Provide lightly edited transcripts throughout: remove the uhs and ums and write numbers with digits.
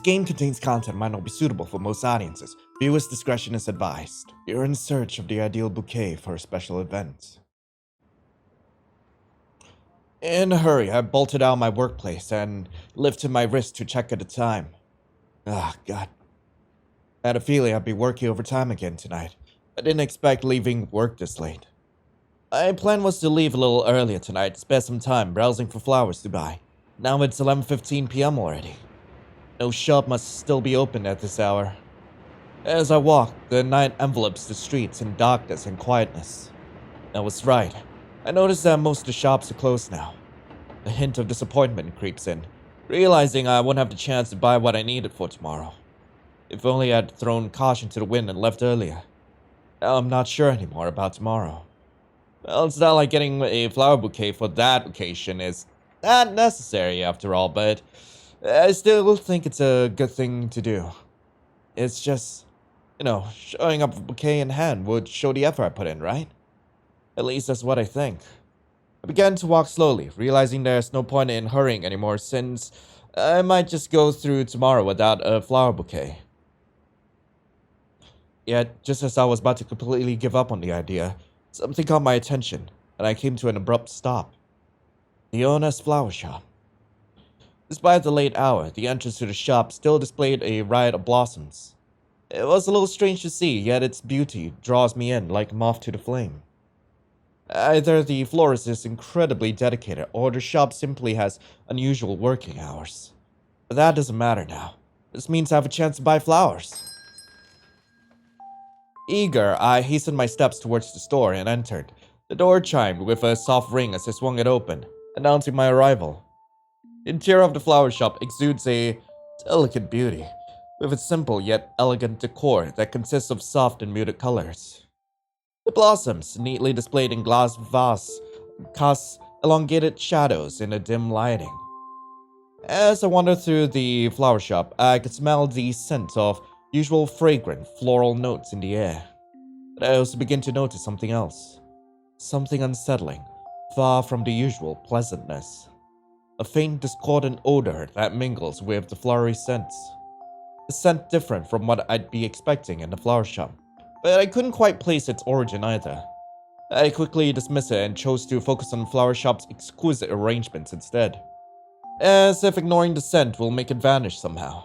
This game contains content might not be suitable for most audiences. Viewers' discretion is advised. You're in search of the ideal bouquet for a special event. In a hurry, I bolted out of my workplace and lifted my wrist to check at the time. God. I had a feeling I'd be working overtime again tonight. I didn't expect leaving work this late. My plan was to leave a little earlier tonight to spare some time browsing for flowers to buy. Now it's 11:15 p.m. already. No shop must still be open at this hour. As I walked, the night envelopes the streets in darkness and quietness. I was right. I noticed that most of the shops are closed now. A hint of disappointment creeps in, realizing I won't have the chance to buy what I needed for tomorrow. If only I'd thrown caution to the wind and left earlier. Now I'm not sure anymore about tomorrow. Well, it's not like getting a flower bouquet for that occasion is that necessary after all, but I still think it's a good thing to do. It's just, showing up with a bouquet in hand would show the effort I put in, right? At least that's what I think. I began to walk slowly, realizing there's no point in hurrying anymore since I might just go through tomorrow without a flower bouquet. Yet, just as I was about to completely give up on the idea, something caught my attention, and I came to an abrupt stop. Diona's flower shop. Despite the late hour, the entrance to the shop still displayed a riot of blossoms. It was a little strange to see, yet its beauty draws me in like a moth to the flame. Either the florist is incredibly dedicated, or the shop simply has unusual working hours. But that doesn't matter now. This means I have a chance to buy flowers. Eager, I hastened my steps towards the store and entered. The door chimed with a soft ring as I swung it open, announcing my arrival. The interior of the flower shop exudes a delicate beauty, with its simple yet elegant decor that consists of soft and muted colors. The blossoms, neatly displayed in glass vases, cast elongated shadows in the dim lighting. As I wandered through the flower shop, I could smell the scent of usual fragrant floral notes in the air. But I also began to notice something else. Something unsettling, far from the usual pleasantness. A faint discordant odor that mingles with the flowery scents. A scent different from what I'd be expecting in the flower shop, but I couldn't quite place its origin either. I quickly dismissed it and chose to focus on the flower shop's exquisite arrangements instead, as if ignoring the scent will make it vanish somehow.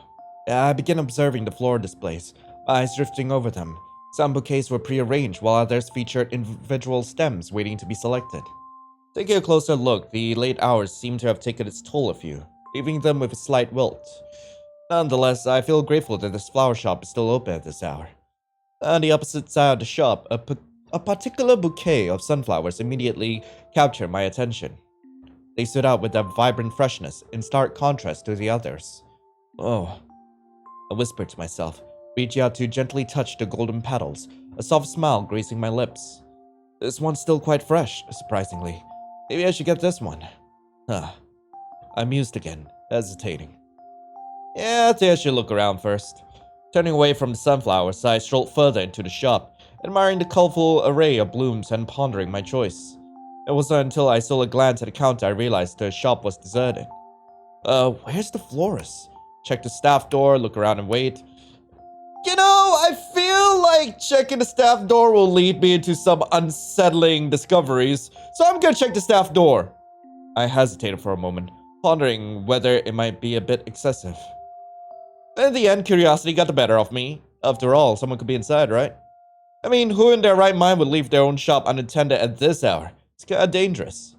I began observing the floral displays, my eyes drifting over them. Some bouquets were prearranged, while others featured individual stems waiting to be selected. Taking a closer look, the late hours seemed to have taken its toll of you, leaving them with a slight wilt. Nonetheless, I feel grateful that this flower shop is still open at this hour. On the opposite side of the shop, a particular bouquet of sunflowers immediately captured my attention. They stood out with their vibrant freshness, in stark contrast to the others. Oh, I whispered to myself, reaching out to gently touch the golden petals, a soft smile gracing my lips. This one's still quite fresh, surprisingly. Maybe I should get this one. I mused again, hesitating. Yeah, I think I should look around first. Turning away from the sunflowers, I strolled further into the shop, admiring the colorful array of blooms and pondering my choice. It wasn't until I stole a glance at the counter I realized the shop was deserted. Where's the florist? Check the staff door, look around and wait. I feel like checking the staff door will lead me into some unsettling discoveries, so I'm gonna check the staff door. I hesitated for a moment, pondering whether it might be a bit excessive. In the end, curiosity got the better of me. After all, someone could be inside, right? I mean, who in their right mind would leave their own shop unattended at this hour? It's kinda dangerous.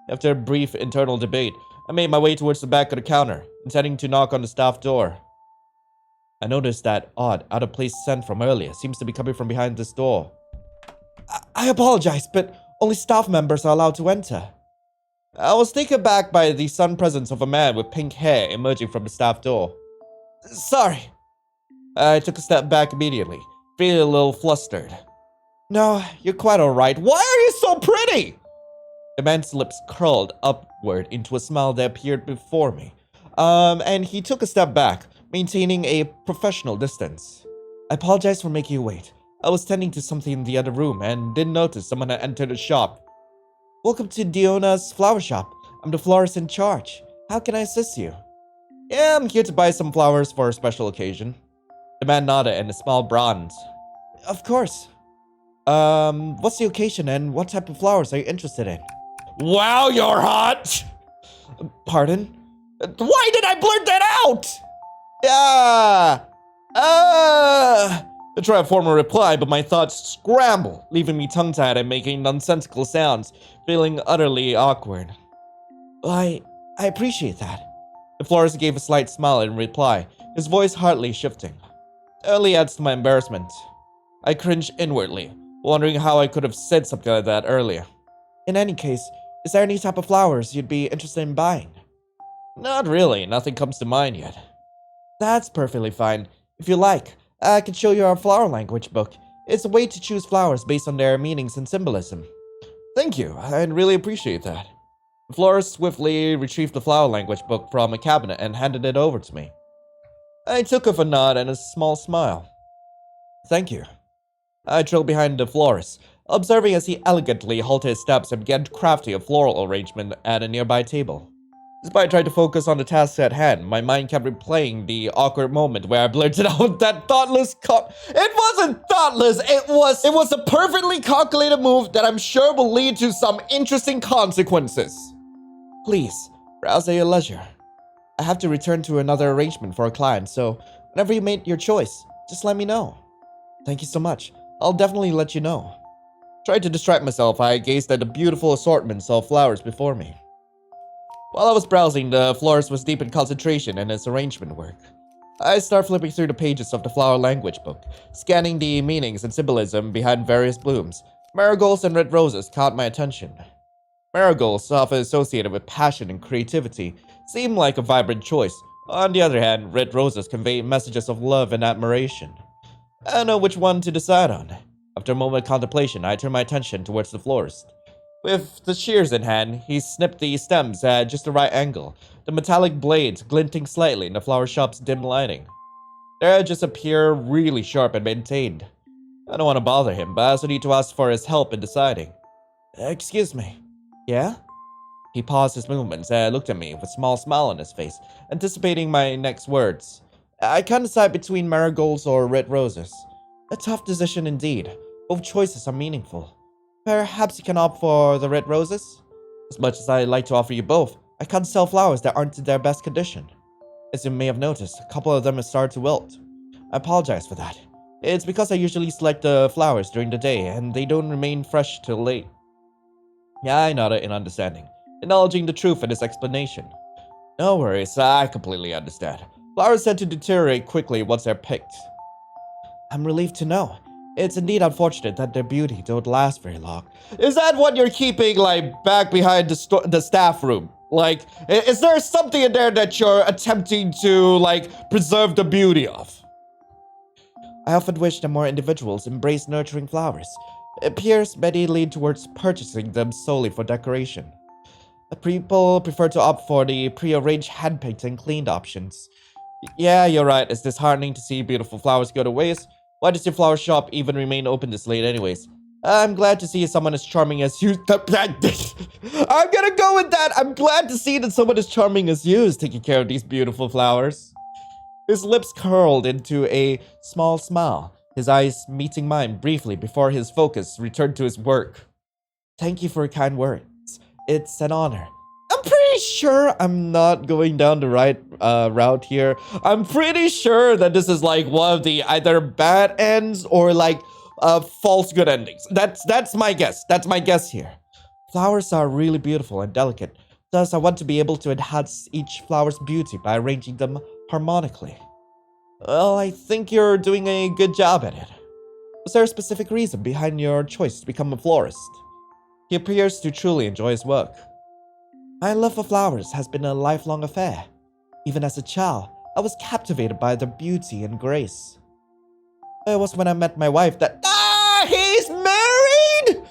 After a brief internal debate, I made my way towards the back of the counter, intending to knock on the staff door. I noticed that odd, out-of-place scent from earlier seems to be coming from behind this door. I apologize, but only staff members are allowed to enter. I was taken aback by the sudden presence of a man with pink hair emerging from the staff door. Sorry. I took a step back immediately, feeling a little flustered. No, you're quite alright. Why are you so pretty? The man's lips curled upward into a smile that appeared before me. And he took a step back, maintaining a professional distance. I apologize for making you wait. I was tending to something in the other room and didn't notice someone had entered the shop. Welcome to Diona's flower shop. I'm the florist in charge. How can I assist you? Yeah, I'm here to buy some flowers for a special occasion. The man nodded and a smile broadened. Of course. What's the occasion and what type of flowers are you interested in? Wow, you're hot! Pardon? Why did I blurt that out? Yeah. I try to form a reply, but my thoughts scramble, leaving me tongue-tied and making nonsensical sounds, feeling utterly awkward. I appreciate that. The florist gave a slight smile in reply, his voice hardly shifting. It only adds to my embarrassment. I cringed inwardly, wondering how I could have said something like that earlier. In any case, is there any type of flowers you'd be interested in buying? Not really, nothing comes to mind yet. That's perfectly fine. If you like, I can show you our flower language book. It's a way to choose flowers based on their meanings and symbolism. Thank you, I'd really appreciate that. The florist swiftly retrieved the flower language book from a cabinet and handed it over to me. I took off a nod and a small smile. Thank you. I trailed behind the florist, observing as he elegantly halted his steps and began crafting a floral arrangement at a nearby table. Despite trying to focus on the task at hand, my mind kept replaying the awkward moment where I blurted out that thoughtless It wasn't thoughtless, it was a perfectly calculated move that I'm sure will lead to some interesting consequences. Please, browse at your leisure. I have to return to another arrangement for a client, so whenever you make your choice, just let me know. Thank you so much. I'll definitely let you know. Trying to distract myself, I gazed at the beautiful assortments of flowers before me. While I was browsing, the florist was deep in concentration in his arrangement work. I started flipping through the pages of the flower language book, scanning the meanings and symbolism behind various blooms. Marigolds and red roses caught my attention. Marigolds, often associated with passion and creativity, seemed like a vibrant choice. On the other hand, red roses convey messages of love and admiration. I don't know which one to decide on. After a moment of contemplation, I turned my attention towards the florist. With the shears in hand, he snipped the stems at just the right angle, the metallic blades glinting slightly in the flower shop's dim lighting. Their edges appear really sharp and maintained. I don't want to bother him, but I also need to ask for his help in deciding. Excuse me. Yeah? He paused his movements and looked at me with a small smile on his face, anticipating my next words. I can't decide between marigolds or red roses. A tough decision indeed. Both choices are meaningful. Perhaps you can opt for the red roses? As much as I'd like to offer you both, I can't sell flowers that aren't in their best condition. As you may have noticed, a couple of them have started to wilt. I apologize for that. It's because I usually select the flowers during the day, and they don't remain fresh till late. Yeah, I nodded in understanding, acknowledging the truth in his explanation. No worries, I completely understand. Flowers tend to deteriorate quickly once they're picked. I'm relieved to know. It's indeed unfortunate that their beauty don't last very long. Is that what you're keeping, back behind the staff room? Is there something in there that you're attempting to, preserve the beauty of? I often wish that more individuals embrace nurturing flowers. It appears many lean towards purchasing them solely for decoration. People prefer to opt for the pre-arranged, hand-picked, and cleaned options. Yeah, you're right. It's disheartening to see beautiful flowers go to waste. Why does your flower shop even remain open this late anyways? I'm glad to see someone as charming as you. I'm gonna go with that. I'm glad to see that someone as charming as you is taking care of these beautiful flowers. His lips curled into a small smile, his eyes meeting mine briefly before his focus returned to his work. Thank you for your kind words. It's an honor. I'm pretty sure I'm not going down the right route here. I'm pretty sure that this is one of the either bad ends or false good endings. That's my guess. That's my guess here. Flowers are really beautiful and delicate. Thus, I want to be able to enhance each flower's beauty by arranging them harmonically. Well, I think you're doing a good job at it. Was there a specific reason behind your choice to become a florist? He appears to truly enjoy his work. My love for flowers has been a lifelong affair. Even as a child, I was captivated by their beauty and grace. It was when I met my wife that— he's married!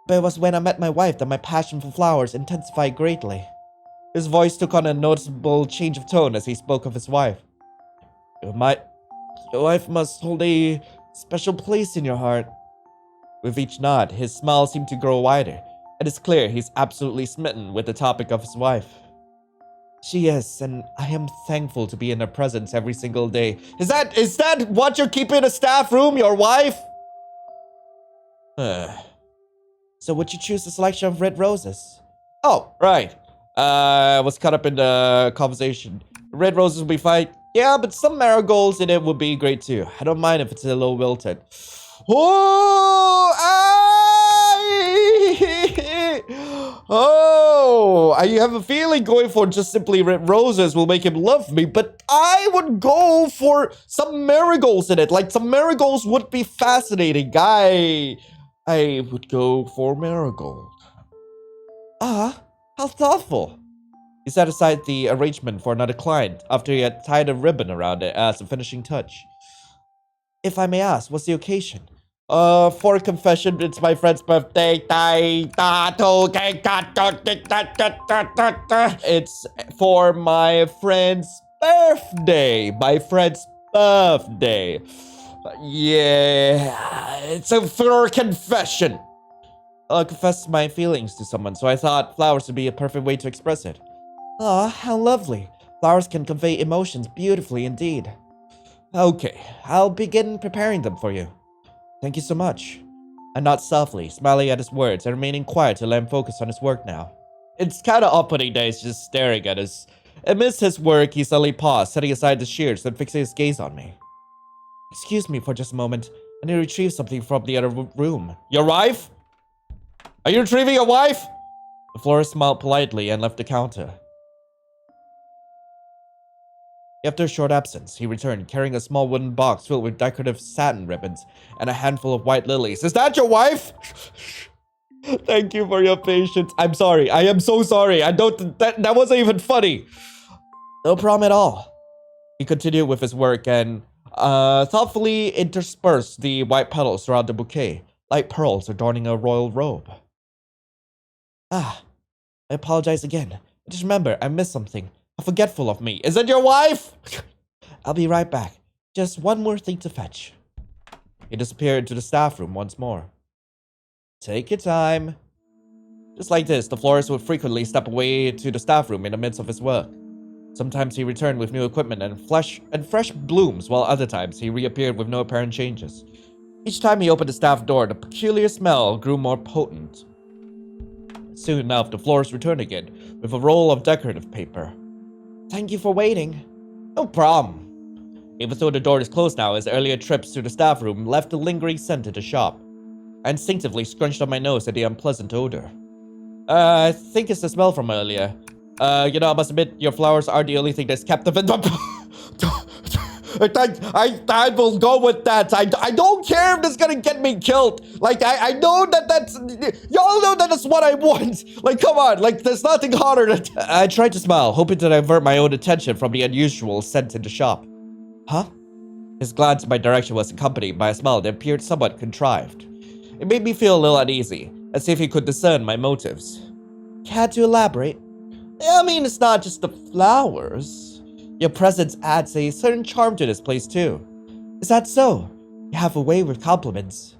But it was when I met my wife that my passion for flowers intensified greatly. His voice took on a noticeable change of tone as he spoke of his wife. Your wife must hold a special place in your heart. With each nod, his smile seemed to grow wider. It is clear he's absolutely smitten with the topic of his wife. She is, and I am thankful to be in her presence every single day. Is that what you're keeping in a staff room, your wife? So would you choose a selection of red roses? Oh, right. I was caught up in the conversation. Red roses would be fine. Yeah, but some marigolds in it would be great too. I don't mind if it's a little wilted. Oh, oh, I have a feeling going for just simply red roses will make him love me, but I would go for some marigolds in it. Like, some marigolds would be fascinating. I would go for marigold. Ah, how thoughtful. He set aside the arrangement for another client after he had tied a ribbon around it as a finishing touch. If I may ask, what's the occasion? For a confession, it's my friend's birthday. It's for my friend's birthday. My friend's birthday. Yeah, it's for a confession. I'll confess my feelings to someone, so I thought flowers would be a perfect way to express it. Aw, how lovely. Flowers can convey emotions beautifully indeed. Okay, I'll begin preparing them for you. Thank you so much. I nod softly, smiling at his words and remaining quiet to let him focus on his work now. It's kinda off-putting that he's just staring at us. Amidst his work, he suddenly paused, setting aside the shears and fixing his gaze on me. Excuse me for just a moment. I need to retrieve something from the other room. Your wife? Are you retrieving your wife? The florist smiled politely and left the counter. After a short absence, he returned, carrying a small wooden box filled with decorative satin ribbons and a handful of white lilies. Is that your wife? Thank you for your patience. I'm sorry. I am so sorry. That wasn't even funny. No problem at all. He continued with his work and thoughtfully interspersed the white petals throughout the bouquet, like pearls adorning a royal robe. I apologize again. Just remember, I missed something. Forgetful of me. Is it your wife? I'll be right back. Just one more thing to fetch. He disappeared into the staff room once more. Take your time. Just like this, the florist would frequently step away to the staff room in the midst of his work. Sometimes he returned with new equipment and fresh blooms, while other times he reappeared with no apparent changes. Each time he opened the staff door, the peculiar smell grew more potent. Soon enough, the florist returned again with a roll of decorative paper. Thank you for waiting. No problem. Even though the door is closed now, his earlier trips to the staff room left a lingering scent in the shop. I instinctively scrunched up my nose at the unpleasant odor. I think it's the smell from earlier. I must admit, your flowers are the only thing that's captivating. I will go with that. I don't care if this is gonna get me killed. Like, I know that's... Y'all know that that's what I want. Like, come on. Like, there's nothing hotter than... I tried to smile, hoping to divert my own attention from the unusual scent in the shop. Huh? His glance in my direction was accompanied by a smile that appeared somewhat contrived. It made me feel a little uneasy, as if he could discern my motives. Care to elaborate? I mean, it's not just the flowers. Your presence adds a certain charm to this place, too. Is that so? You have a way with compliments.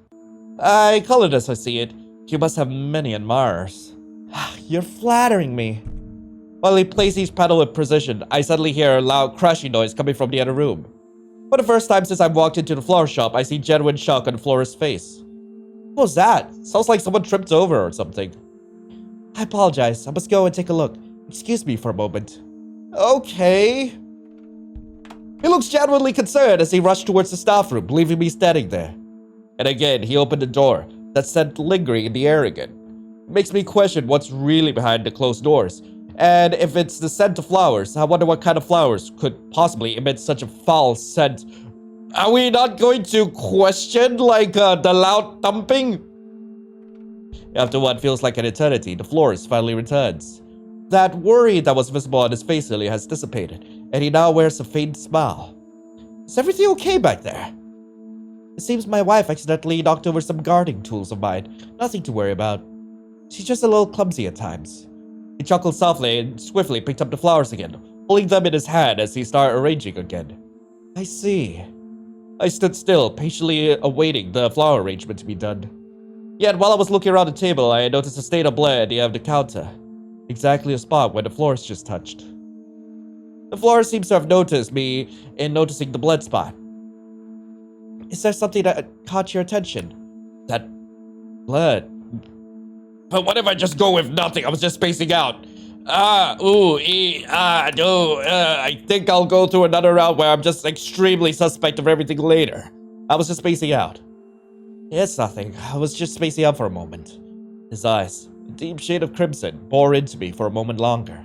I call it as I see it. You must have many admirers. You're flattering me. While he placed each petal with precision, I suddenly hear a loud crashing noise coming from the other room. For the first time since I walked into the flower shop, I see genuine shock on the florist's face. What was that? Sounds like someone tripped over or something. I apologize. I must go and take a look. Excuse me for a moment. Okay. He looks genuinely concerned as he rushed towards the staff room, leaving me standing there. And again, he opened the door, that scent lingering in the air again. It makes me question what's really behind the closed doors. And if it's the scent of flowers, I wonder what kind of flowers could possibly emit such a foul scent. Are we not going to question, the loud thumping? After what feels like an eternity, the florist finally returns. That worry that was visible on his face earlier has dissipated, and he now wears a faint smile. Is everything okay back there? It seems my wife accidentally knocked over some gardening tools of mine. Nothing to worry about. She's just a little clumsy at times. He chuckled softly and swiftly picked up the flowers again, holding them in his hand as he started arranging again. I see. I stood still, patiently awaiting the flower arrangement to be done. Yet while I was looking around the table, I noticed a stain of blood at the end of the counter. Exactly a spot where the florist just touched. The florist seems to have noticed me in noticing the blood spot. Is there something that caught your attention? That blood. But what if I just go with nothing? I was just spacing out. I think I'll go to another route where I'm just extremely suspect of everything later. I was just spacing out. It's nothing. I was just spacing out for a moment. His eyes, a deep shade of crimson, bore into me for a moment longer,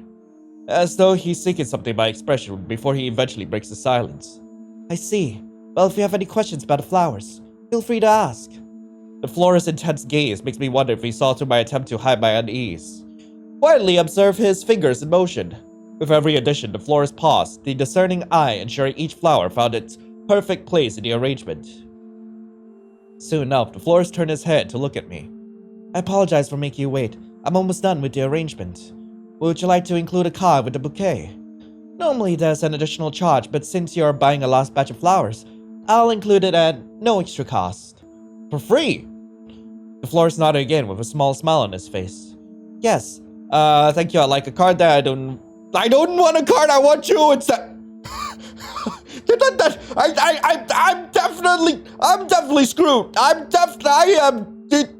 as though he's seeking something by expression before he eventually breaks the silence. I see. Well, if you have any questions about the flowers, feel free to ask. The florist's intense gaze makes me wonder if he saw through my attempt to hide my unease. Quietly observe his fingers in motion. With every addition, the florist paused, the discerning eye ensuring each flower found its perfect place in the arrangement. Soon enough, the florist turned his head to look at me. I apologize for making you wait. I'm almost done with the arrangement. Would you like to include a card with the bouquet? Normally there's an additional charge, but since you're buying a last batch of flowers, I'll include it at no extra cost. For free? The florist nodded again with a small smile on his face. Yes. Thank you. I'd like a card that I don't want a card. I want you. It's that. I'm definitely screwed.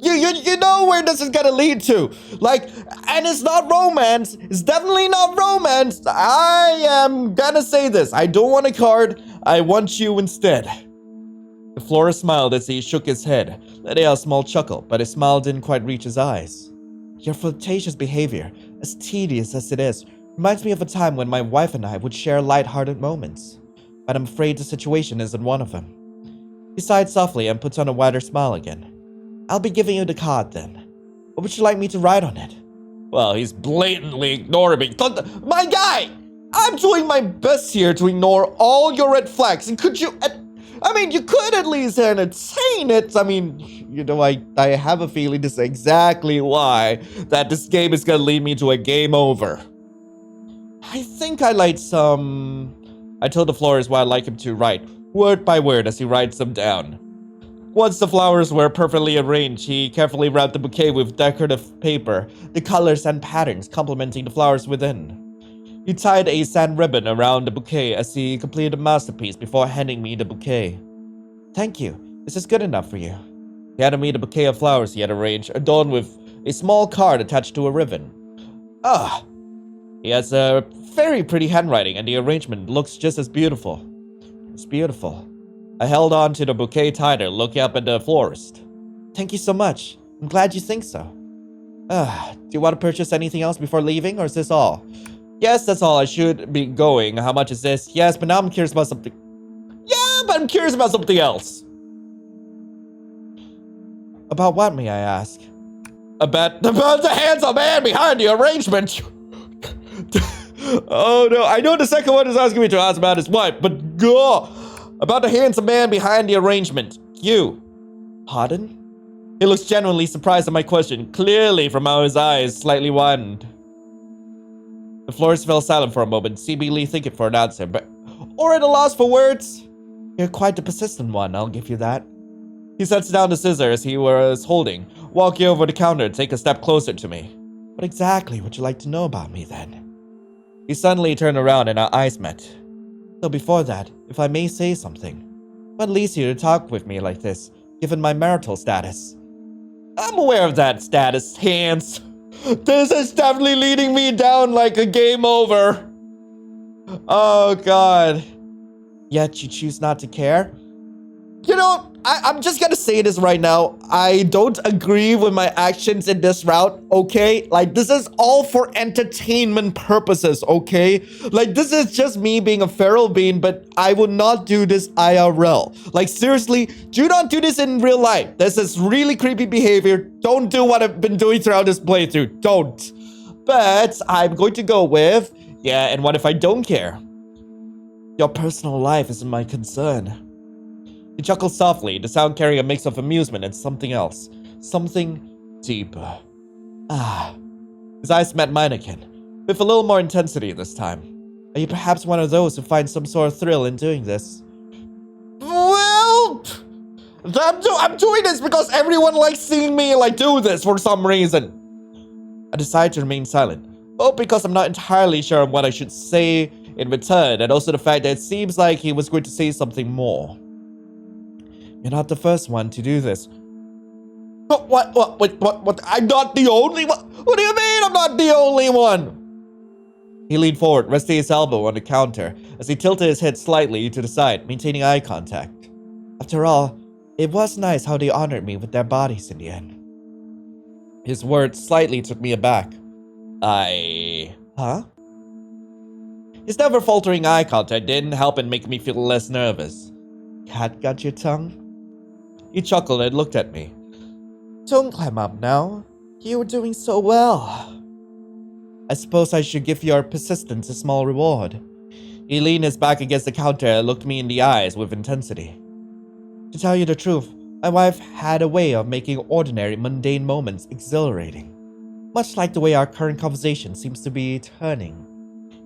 You know where this is gonna lead to. And it's not romance. It's definitely not romance. I am gonna say this. I don't want a card. I want you instead. The florist smiled as he shook his head, letting out a small chuckle, but his smile didn't quite reach his eyes. Your flirtatious behavior, as tedious as it is, reminds me of a time when my wife and I would share light-hearted moments. But I'm afraid the situation isn't one of them. He sighed softly and puts on a wider smile again. I'll be giving you the card then. What would you like me to write on it? Well, he's blatantly ignoring me. My guy! I'm doing my best here to ignore all your red flags, and could you... you could at least entertain it. I have a feeling this is exactly why that this game is gonna lead me to a game over. I think I like some... I told the florist what I'd like him to write, word by word as he writes them down. Once the flowers were perfectly arranged, he carefully wrapped the bouquet with decorative paper, the colors and patterns complementing the flowers within. He tied a sand ribbon around the bouquet as he completed the masterpiece before handing me the bouquet. Thank you. This is good enough for you. He handed me the bouquet of flowers he had arranged, adorned with a small card attached to a ribbon. He has a very pretty handwriting, and the arrangement looks just as beautiful. It's beautiful. I held on to the bouquet tighter, looking up at the florist. Thank you so much. I'm glad you think so. Do you want to purchase anything else before leaving, or is this all? Yes, that's all. I should be going. How much is this? Yes, but now I'm curious about something. Yeah, but I'm curious about something else. About what, may I ask? About the handsome man behind the arrangement. Oh no, I know the second one is asking me to ask about his wife, but go about the handsome man behind the arrangement. You. Pardon? He looks genuinely surprised at my question, clearly from how his eyes slightly widened. The florist fell silent for a moment, seemingly thinking for an answer, or at a loss for words. You're quite the persistent one, I'll give you that. He sets down the scissors he was holding, walking over the counter to take a step closer to me. What exactly would you like to know about me, then? He suddenly turned around and our eyes met. So before that, if I may say something, what leads you to talk with me like this, given my marital status? I'm aware of that status, Hans. This is definitely leading me down like a game over. Oh, God. Yet you choose not to care? You know, I'm just gonna say this right now. I don't agree with my actions in this route, okay? This is all for entertainment purposes, okay? This is just me being a feral being, but I would not do this IRL. Seriously, do not do this in real life. This is really creepy behavior. Don't do what I've been doing throughout this playthrough. Don't. But I'm going to go with, yeah, and what if I don't care? Your personal life isn't my concern. He chuckled softly, the sound carrying a mix of amusement and something else. Something deeper. His eyes met mine again, with a little more intensity this time. Are you perhaps one of those who find some sort of thrill in doing this? Well, I'm doing this because everyone likes seeing me do this for some reason. I decided to remain silent, both because I'm not entirely sure what I should say in return, and also the fact that it seems like he was going to say something more. You're not the first one to do this. What? I'm not the only one? What do you mean I'm not the only one? He leaned forward, resting his elbow on the counter as he tilted his head slightly to the side, maintaining eye contact. After all, it was nice how they honored me with their bodies in the end. His words slightly took me aback. Huh? His never faltering eye contact didn't help in making me feel less nervous. Cat got your tongue? He chuckled and looked at me. Don't climb up now. You were doing so well. I suppose I should give your persistence a small reward. He leaned his back against the counter and looked me in the eyes with intensity. To tell you the truth, my wife had a way of making ordinary, mundane moments exhilarating. Much like the way our current conversation seems to be turning.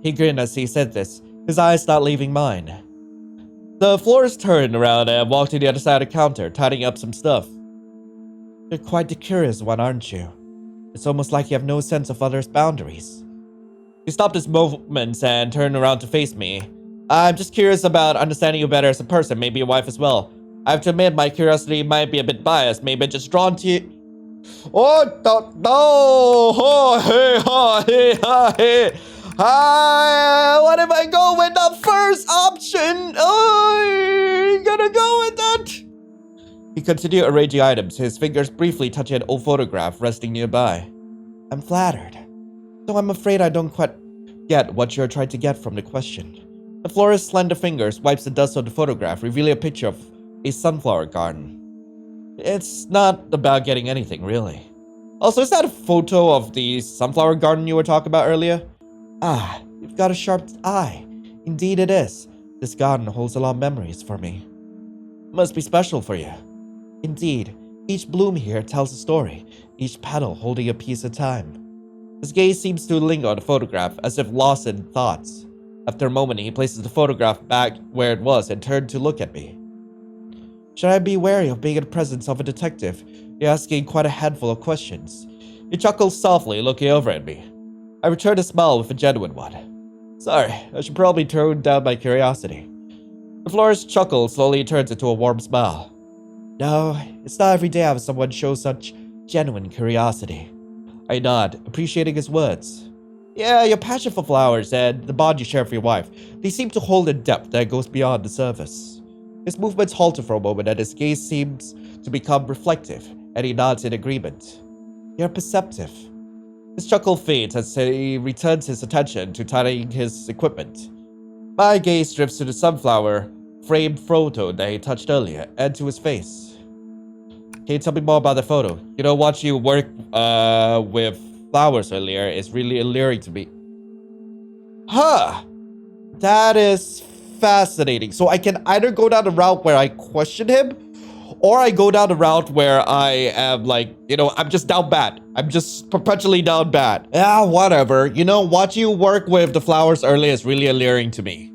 He grinned as he said this, his eyes not leaving mine. The florist turned around and walked to the other side of the counter, tidying up some stuff. You're quite the curious one, aren't you? It's almost like you have no sense of others' boundaries. He stopped his movements and turned around to face me. I'm just curious about understanding you better as a person, maybe your wife as well. I have to admit my curiosity might be a bit biased, maybe just drawn to you. Oh, no! Oh, hey. What if I go with the first option? Oh, gonna go with that. He continued arranging items, his fingers briefly touching an old photograph resting nearby. I'm flattered, though I'm afraid I don't quite get what you're trying to get from the question. The florist's slender fingers wipes the dust on the photograph, revealing a picture of a sunflower garden. It's not about getting anything, really. Also, is that a photo of the sunflower garden you were talking about earlier? Ah, you've got a sharp eye. Indeed it is. This garden holds a lot of memories for me. Must be special for you. Indeed, each bloom here tells a story, each petal holding a piece of time. His gaze seems to linger on the photograph, as if lost in thoughts. After a moment, he places the photograph back where it was and turned to look at me. Should I be wary of being in the presence of a detective? You're asking quite a handful of questions. He chuckled softly, looking over at me. I returned a smile with a genuine one. Sorry, I should probably tone down my curiosity. The florist's chuckle slowly turns into a warm smile. No, it's not every day I have someone show such genuine curiosity. I nod, appreciating his words. Yeah, your passion for flowers and the bond you share with your wife, they seem to hold a depth that goes beyond the surface. His movements halter for a moment and his gaze seems to become reflective, and he nods in agreement. You're perceptive. His chuckle fades as he returns his attention to tidying his equipment. My gaze drifts to the sunflower framed photo that he touched earlier, and to his face. Can you tell me more about the photo? You know, watching you work with flowers earlier is really alluring to me. Huh! That is fascinating. So I can either go down the route where I question him, or I go down the route where I am like, you know, I'm just down bad. I'm just perpetually down bad. Yeah, whatever. You know, watching you work with the flowers earlier is really alluring to me.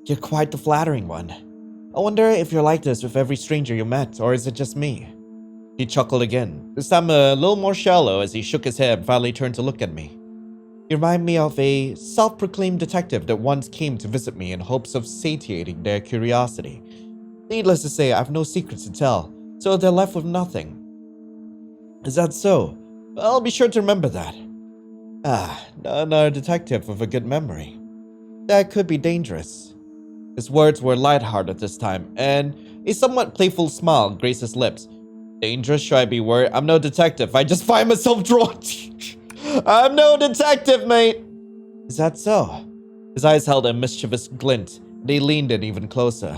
You're quite the flattering one. I wonder if you're like this with every stranger you met, or is it just me? He chuckled again, this time a little more shallow as he shook his head and finally turned to look at me. You remind me of a self-proclaimed detective that once came to visit me in hopes of satiating their curiosity. Needless to say, I have no secrets to tell, so they're left with nothing. Is that so? Well, I'll be sure to remember that. Ah, another detective with a good memory. That could be dangerous. His words were lighthearted this time, and a somewhat playful smile graced his lips. Dangerous? Should I be worried? I'm no detective. I just find myself drawn to... I'm no detective, mate! Is that so? His eyes held a mischievous glint, and he leaned in even closer.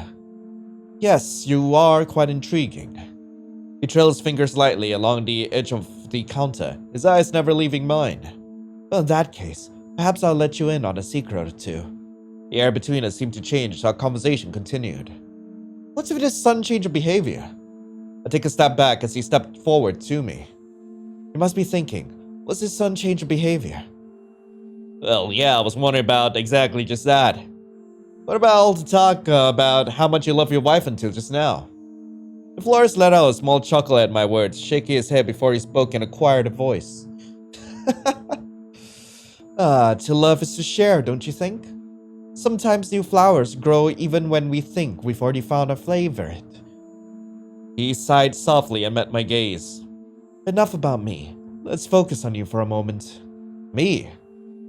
Yes, you are quite intriguing. He trailed his fingers lightly along the edge of the counter, his eyes never leaving mine. Well, in that case, perhaps I'll let you in on a secret or two. The air between us seemed to change as our conversation continued. What's with his sudden change of behavior? I take a step back as he stepped forward to me. You must be thinking, what's his sudden change of behavior? Well, yeah, I was wondering about exactly just that. What about all the talk about how much you love your wife until just now? The florist let out a small chuckle at my words, shaking his head before he spoke in a quieter voice. To love is to share, don't you think? Sometimes new flowers grow even when we think we've already found a favorite. He sighed softly and met my gaze. Enough about me. Let's focus on you for a moment. Me?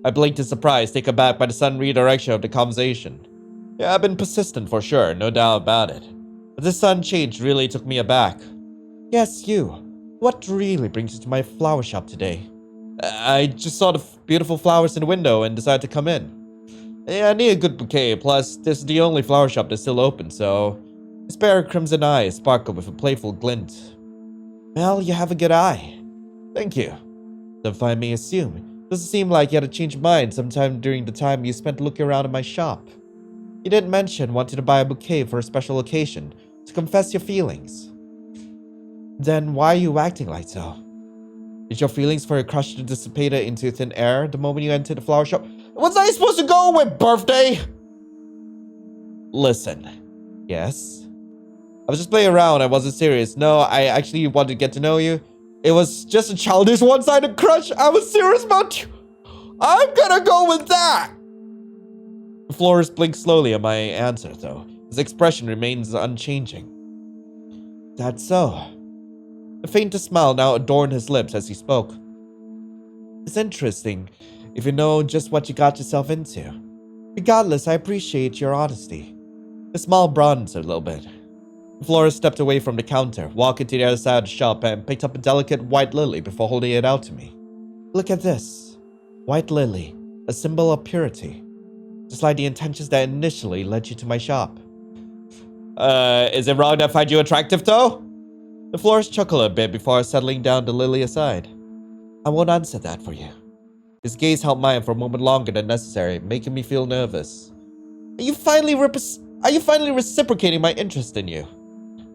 I blinked in surprise, taken aback by the sudden redirection of the conversation. Yeah, I've been persistent for sure, no doubt about it. But this sudden change really took me aback. Yes, you. What really brings you to my flower shop today? I just saw the beautiful flowers in the window and decided to come in. Yeah, I need a good bouquet, plus this is the only flower shop that's still open, so... His pair of crimson eyes sparkled with a playful glint. Well, you have a good eye. Thank you. So if I may assume, it doesn't seem like you had a change of mind sometime during the time you spent looking around in my shop. You didn't mention wanting to buy a bouquet for a special occasion, to confess your feelings. Then why are you acting like so? Did your feelings for your crush dissipate into thin air the moment you entered the flower shop? Was I supposed to go with birthday? Listen. Yes? I was just playing around. I wasn't serious. No, I actually wanted to get to know you. It was just a childish one-sided crush. I was serious about you. I'm gonna go with that. The florist blinked slowly at my answer, though. His expression remains unchanging. That's so. A faintest smile now adorned his lips as he spoke. It's interesting if you know just what you got yourself into. Regardless, I appreciate your honesty. The smile broadened a little bit. The florist stepped away from the counter, walked to the other side of the shop, and picked up a delicate white lily before holding it out to me. Look at this. White lily, a symbol of purity. Just like the intentions that initially led you to my shop. Is it wrong that I find you attractive, though? The florist chuckled a bit before settling down the lily aside. I won't answer that for you. His gaze held mine for a moment longer than necessary, making me feel nervous. Are you finally reciprocating my interest in you?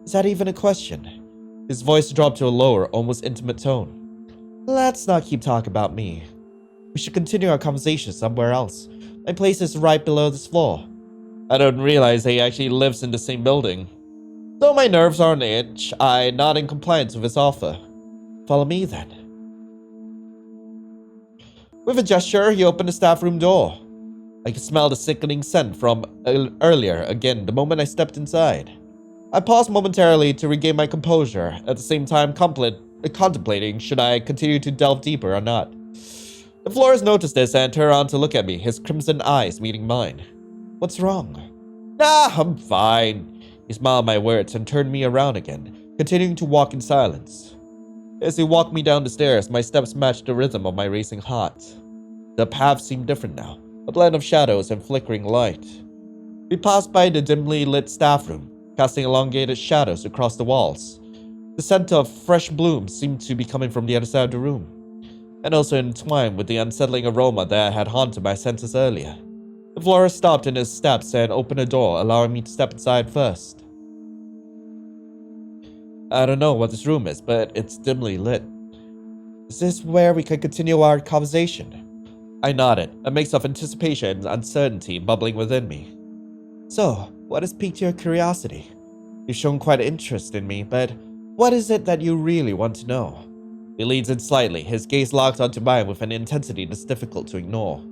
Is that even a question? His voice dropped to a lower, almost intimate tone. Let's not keep talking about me. We should continue our conversation somewhere else. My place is right below this floor. I don't realize that he actually lives in the same building. Though my nerves are on edge, I nod in compliance with his offer. Follow me then. With a gesture, he opened the staff room door. I could smell the sickening scent from earlier again the moment I stepped inside. I paused momentarily to regain my composure, at the same time contemplating should I continue to delve deeper or not. The florist noticed this and turned around to look at me, his crimson eyes meeting mine. What's wrong? Nah, I'm fine. He smiled at my words and turned me around again, continuing to walk in silence. As he walked me down the stairs, my steps matched the rhythm of my racing heart. The path seemed different now, a blend of shadows and flickering light. We passed by the dimly lit staff room, casting elongated shadows across the walls. The scent of fresh blooms seemed to be coming from the other side of the room, and also entwined with the unsettling aroma that had haunted my senses earlier. The florist stopped in his steps and opened a door, allowing me to step inside first. I don't know what this room is, but it's dimly lit. Is this where we can continue our conversation? I nodded, a mix of anticipation and uncertainty bubbling within me. So, what has piqued your curiosity? You've shown quite interest in me, but what is it that you really want to know? He leans in slightly, his gaze locked onto mine with an intensity that's difficult to ignore.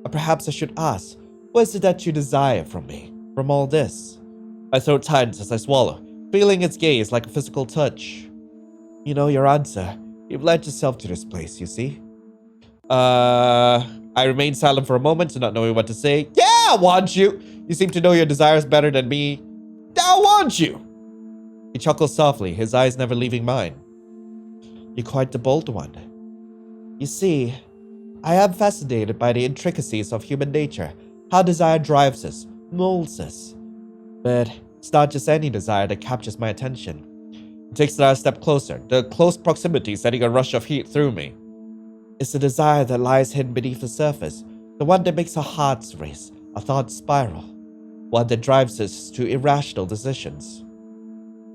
Or perhaps I should ask, what is it that you desire from me, from all this? My throat tightens as I swallow, feeling its gaze like a physical touch. You know your answer. You've led yourself to this place, you see? I remained silent for a moment, not knowing what to say. Yeah, I want you! You seem to know your desires better than me. I want you! He chuckled softly, his eyes never leaving mine. You're quite the bold one. You see, I am fascinated by the intricacies of human nature, how desire drives us, molds us. But it's not just any desire that captures my attention. It takes another step closer, the close proximity sending a rush of heat through me. It's the desire that lies hidden beneath the surface, the one that makes our hearts race, our thoughts spiral, one that drives us to irrational decisions.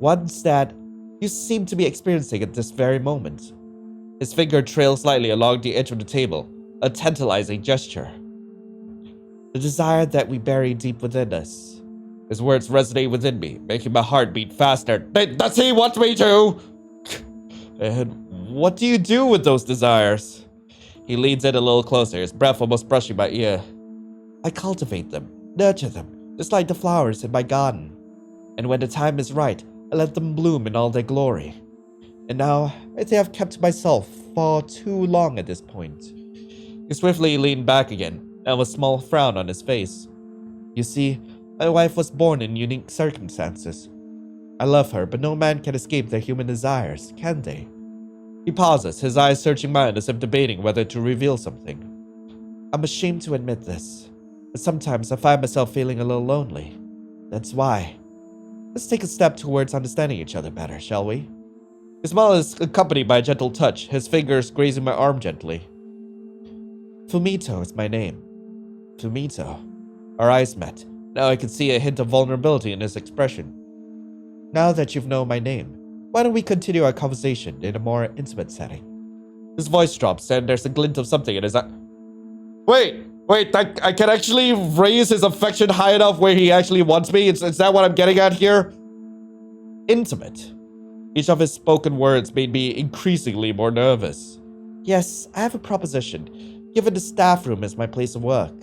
Ones that you seem to be experiencing at this very moment. His finger trailed slightly along the edge of the table, a tantalizing gesture. The desire that we bury deep within us. His words resonate within me, making my heart beat faster. Does he want me to? And what do you do with those desires? He leans in a little closer, his breath almost brushing my ear. I cultivate them. nurture them, just like the flowers in my garden. And when the time is right, I let them bloom in all their glory. And now, I think I've kept to myself far too long at this point. He swiftly leaned back again, and with a small frown on his face. You see, my wife was born in unique circumstances. I love her, but no man can escape their human desires, can they? He pauses, his eyes searching mine as if debating whether to reveal something. I'm ashamed to admit this, but sometimes I find myself feeling a little lonely. That's why. Let's take a step towards understanding each other better, shall we? His smile is accompanied by a gentle touch, his fingers grazing my arm gently. Fumito is my name. Fumito. Our eyes met. Now I can see a hint of vulnerability in his expression. Now that you've known my name, why don't we continue our conversation in a more intimate setting? His voice drops and there's a glint of something in his eye. Wait, I can actually raise his affection high enough where he actually wants me? Is that what I'm getting at here? Intimate. Each of his spoken words made me increasingly more nervous. Yes, I have a proposition. Given the staff room is my place of work.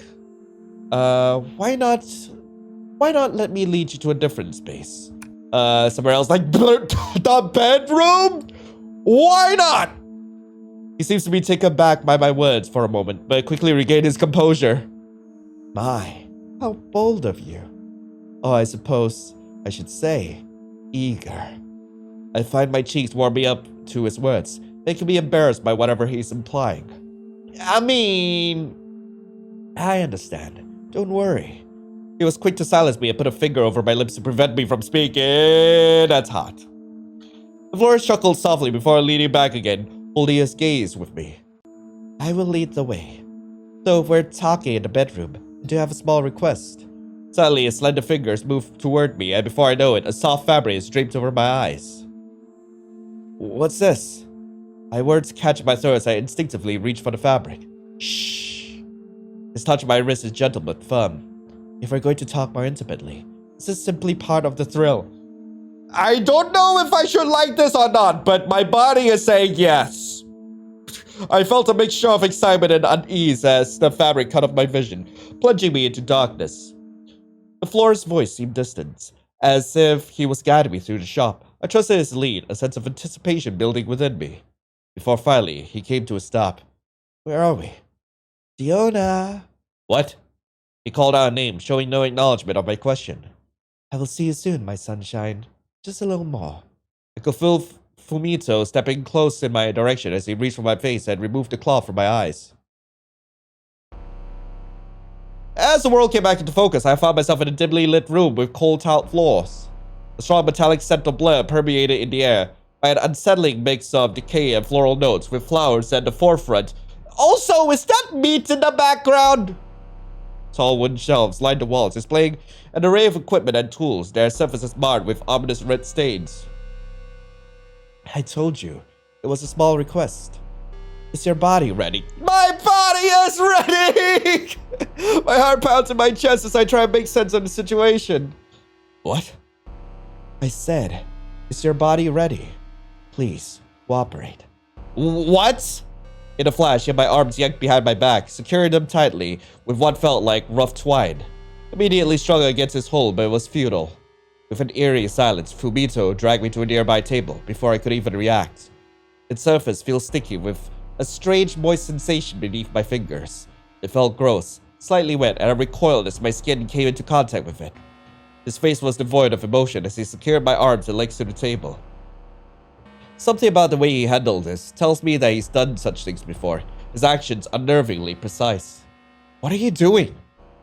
Why not let me lead you to a different space? Somewhere else, like the bedroom? Why not? He seems to be taken aback by my words for a moment, but quickly regained his composure. My, how bold of you. Oh, I suppose I should say, eager. I find my cheeks warming up to his words, making me embarrassed by whatever he's implying. I mean, I understand. Don't worry. He was quick to silence me and put a finger over my lips to prevent me from speaking. That's hot. The florist chuckled softly before leaning back again, holding his gaze with me. I will lead the way. So we're talking in the bedroom, and do have a small request. Suddenly, his slender fingers moved toward me, and before I know it, a soft fabric is draped over my eyes. What's this? My words catch my throat as I instinctively reach for the fabric. Shh. His touch on my wrist is gentle but firm. If we're going to talk more intimately, this is simply part of the thrill. I don't know if I should like this or not, but my body is saying yes. I felt a mixture of excitement and unease as the fabric cut off my vision, plunging me into darkness. The florist's voice seemed distant, as if he was guiding me through the shop. I trusted his lead, a sense of anticipation building within me. Before finally, he came to a stop. Where are we? Diona! What? He called out a name, showing no acknowledgement of my question. I will see you soon, my sunshine. Just a little more. I could feel Fumito stepping close in my direction as he reached for my face and removed the cloth from my eyes. As the world came back into focus, I found myself in a dimly lit room with cold tiled floors. A strong metallic scent of blood permeated in the air by an unsettling mix of decay and floral notes with flowers at the forefront. Also, is that meat in the background? Tall wooden shelves lined the walls, displaying an array of equipment and tools, their surfaces marred with ominous red stains. I told you, it was a small request. Is your body ready? My body is ready! My heart pounds in my chest as I try and make sense of the situation. What? I said, is your body ready? Please, cooperate. What? In a flash, he had my arms yanked behind my back, securing them tightly with what felt like rough twine. Immediately strung against his hold, but it was futile. With an eerie silence, Fumito dragged me to a nearby table before I could even react. Its surface feels sticky with a strange moist sensation beneath my fingers. It felt gross, slightly wet, and I recoiled as my skin came into contact with it. His face was devoid of emotion as he secured my arms and legs to the table. Something about the way he handled this tells me that he's done such things before, his actions unnervingly precise. What are you doing?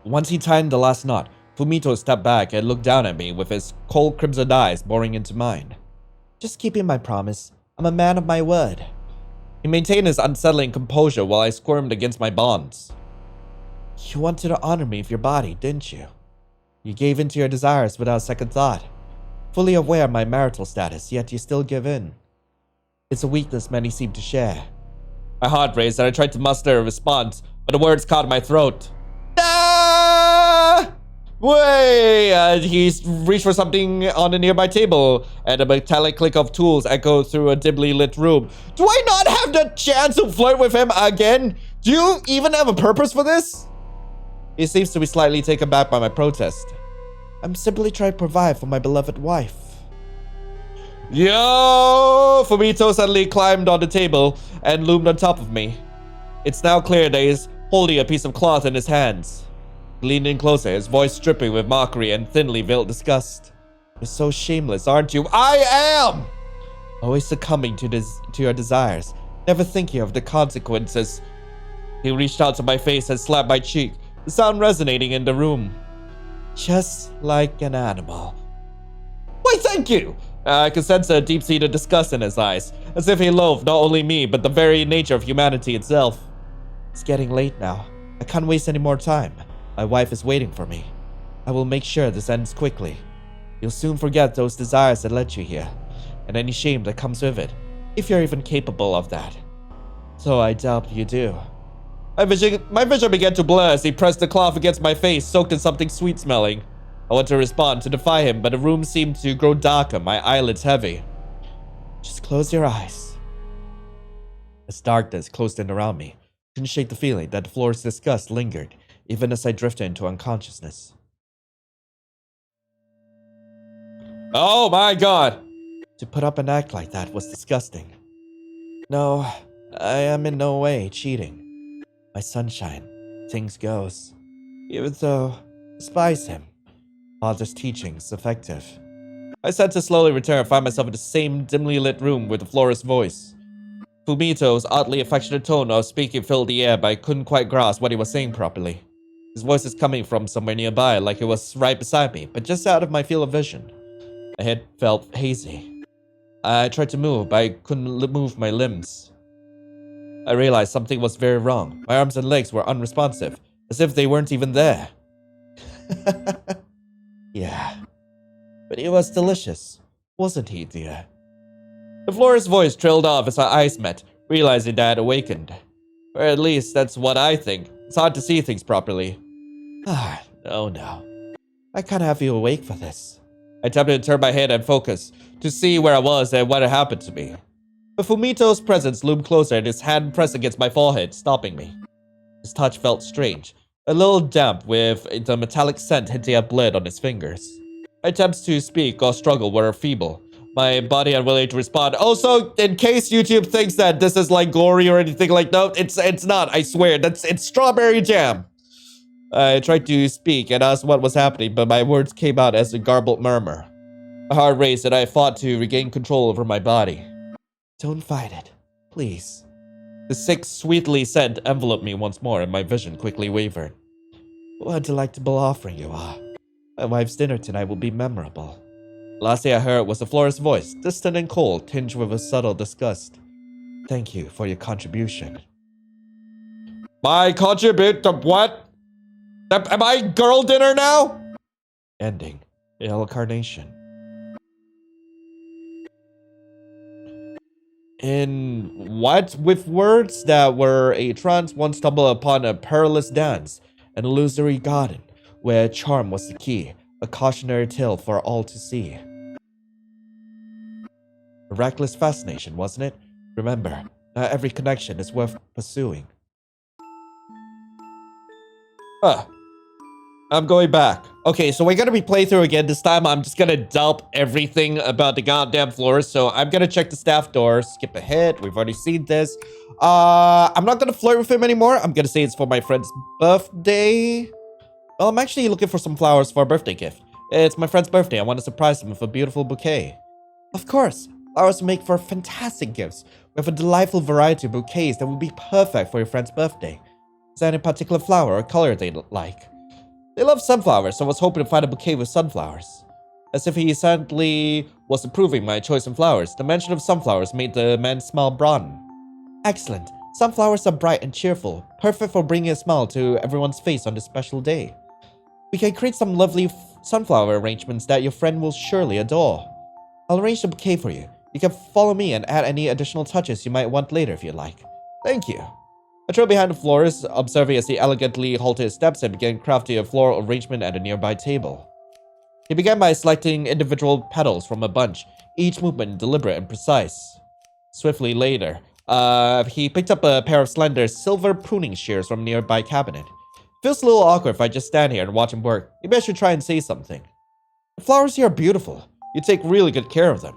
Once he tightened the last knot, Fumito stepped back and looked down at me with his cold crimson eyes boring into mine. Just keeping my promise. I'm a man of my word. He maintained his unsettling composure while I squirmed against my bonds. You wanted to honor me with your body, didn't you? You gave in to your desires without second thought. Fully aware of my marital status, yet you still give in. It's a weakness many seem to share. My heart raced and I tried to muster a response, but the words caught in my throat. Ah! Wait! He reached for something on a nearby table, and a metallic click of tools echoed through a dimly lit room. Do I not have the chance to flirt with him again? Do you even have a purpose for this? He seems to be slightly taken back by my protest. I'm simply trying to provide for my beloved wife. Yo! Fumito suddenly climbed on the table and loomed on top of me. It's now clear that he's holding a piece of cloth in his hands. He leaned in closer, his voice dripping with mockery and thinly veiled disgust. You're so shameless, aren't you? I am! Always succumbing to your desires, never thinking of the consequences. He reached out to my face and slapped my cheek, the sound resonating in the room. Just like an animal. Why, thank you! I could sense a deep-seated disgust in his eyes, as if he loathed not only me, but the very nature of humanity itself. It's getting late now. I can't waste any more time. My wife is waiting for me. I will make sure this ends quickly. You'll soon forget those desires that led you here, and any shame that comes with it, if you're even capable of that. So I doubt you do. My vision began to blur as he pressed the cloth against my face, soaked in something sweet-smelling. I wanted to respond, to defy him, but the room seemed to grow darker, my eyelids heavy. Just close your eyes. As darkness closed in around me, I couldn't shake the feeling that the florist's disgust lingered, even as I drifted into unconsciousness. Oh my god! To put up an act like that was disgusting. No, I am in no way cheating. My sunshine, things goes. Even though I despise him, Father's teachings effective. I set to slowly return and find myself in the same dimly lit room with the florist's voice. Fumito's oddly affectionate tone of speaking filled the air, but I couldn't quite grasp what he was saying properly. His voice is coming from somewhere nearby, like it was right beside me, but just out of my field of vision. My head felt hazy. I tried to move, but I couldn't move my limbs. I realized something was very wrong. My arms and legs were unresponsive, as if they weren't even there. Yeah, but he was delicious, wasn't he, dear? The florist's voice trailed off as our eyes met, realizing that I had awakened. Or at least, that's what I think. It's hard to see things properly. No. I can't have you awake for this. I attempted to turn my head and focus, to see where I was and what had happened to me. But Fumito's presence loomed closer and his hand pressed against my forehead, stopping me. His touch felt strange. A little damp, with the metallic scent hinting at blood on his fingers. My attempts to speak or struggle were feeble, my body unwilling to respond. Also, in case YouTube thinks that this is like gory or anything like that, it's not, I swear. It's strawberry jam. I tried to speak and ask what was happening, but my words came out as a garbled murmur. My heart raced and I fought to regain control over my body. Don't fight it, please. The sick, sweetly scent enveloped me once more, and my vision quickly wavered. What a delectable offering you are. My wife's dinner tonight will be memorable. The last thing I heard was the florist's voice, distant and cold, tinged with a subtle disgust. Thank you for your contribution. My contribute to what? Am I girl dinner now? Ending. Ill carnation. In what? With words that were a trance, one stumbled upon a perilous dance, an illusory garden, where charm was the key, a cautionary tale for all to see. A reckless fascination, wasn't it? Remember, not every connection is worth pursuing. I'm going back. Okay, so we're gonna be playthrough again. This time I'm just gonna dump everything about the goddamn florist. So I'm gonna check the staff door, skip ahead. We've already seen this. I'm not gonna flirt with him anymore. I'm gonna say it's for my friend's birthday. Well, I'm actually looking for some flowers for a birthday gift. It's my friend's birthday. I want to surprise him with a beautiful bouquet. Of course, flowers make for fantastic gifts. We have a delightful variety of bouquets that will be perfect for your friend's birthday. Is there any particular flower or color they like? They love sunflowers, so I was hoping to find a bouquet with sunflowers. As if he sadly was approving my choice in flowers, the mention of sunflowers made the man's smile broaden. Excellent. Sunflowers are bright and cheerful, perfect for bringing a smile to everyone's face on this special day. We can create some lovely sunflower arrangements that your friend will surely adore. I'll arrange the bouquet for you. You can follow me and add any additional touches you might want later if you'd like. Thank you. I trailed behind the florist, observing as he elegantly halted his steps and began crafting a floral arrangement at a nearby table. He began by selecting individual petals from a bunch, each movement deliberate and precise. Swiftly later, he picked up a pair of slender silver pruning shears from a nearby cabinet. Feels a little awkward if I just stand here and watch him work. Maybe I should try and say something. The flowers here are beautiful. You take really good care of them.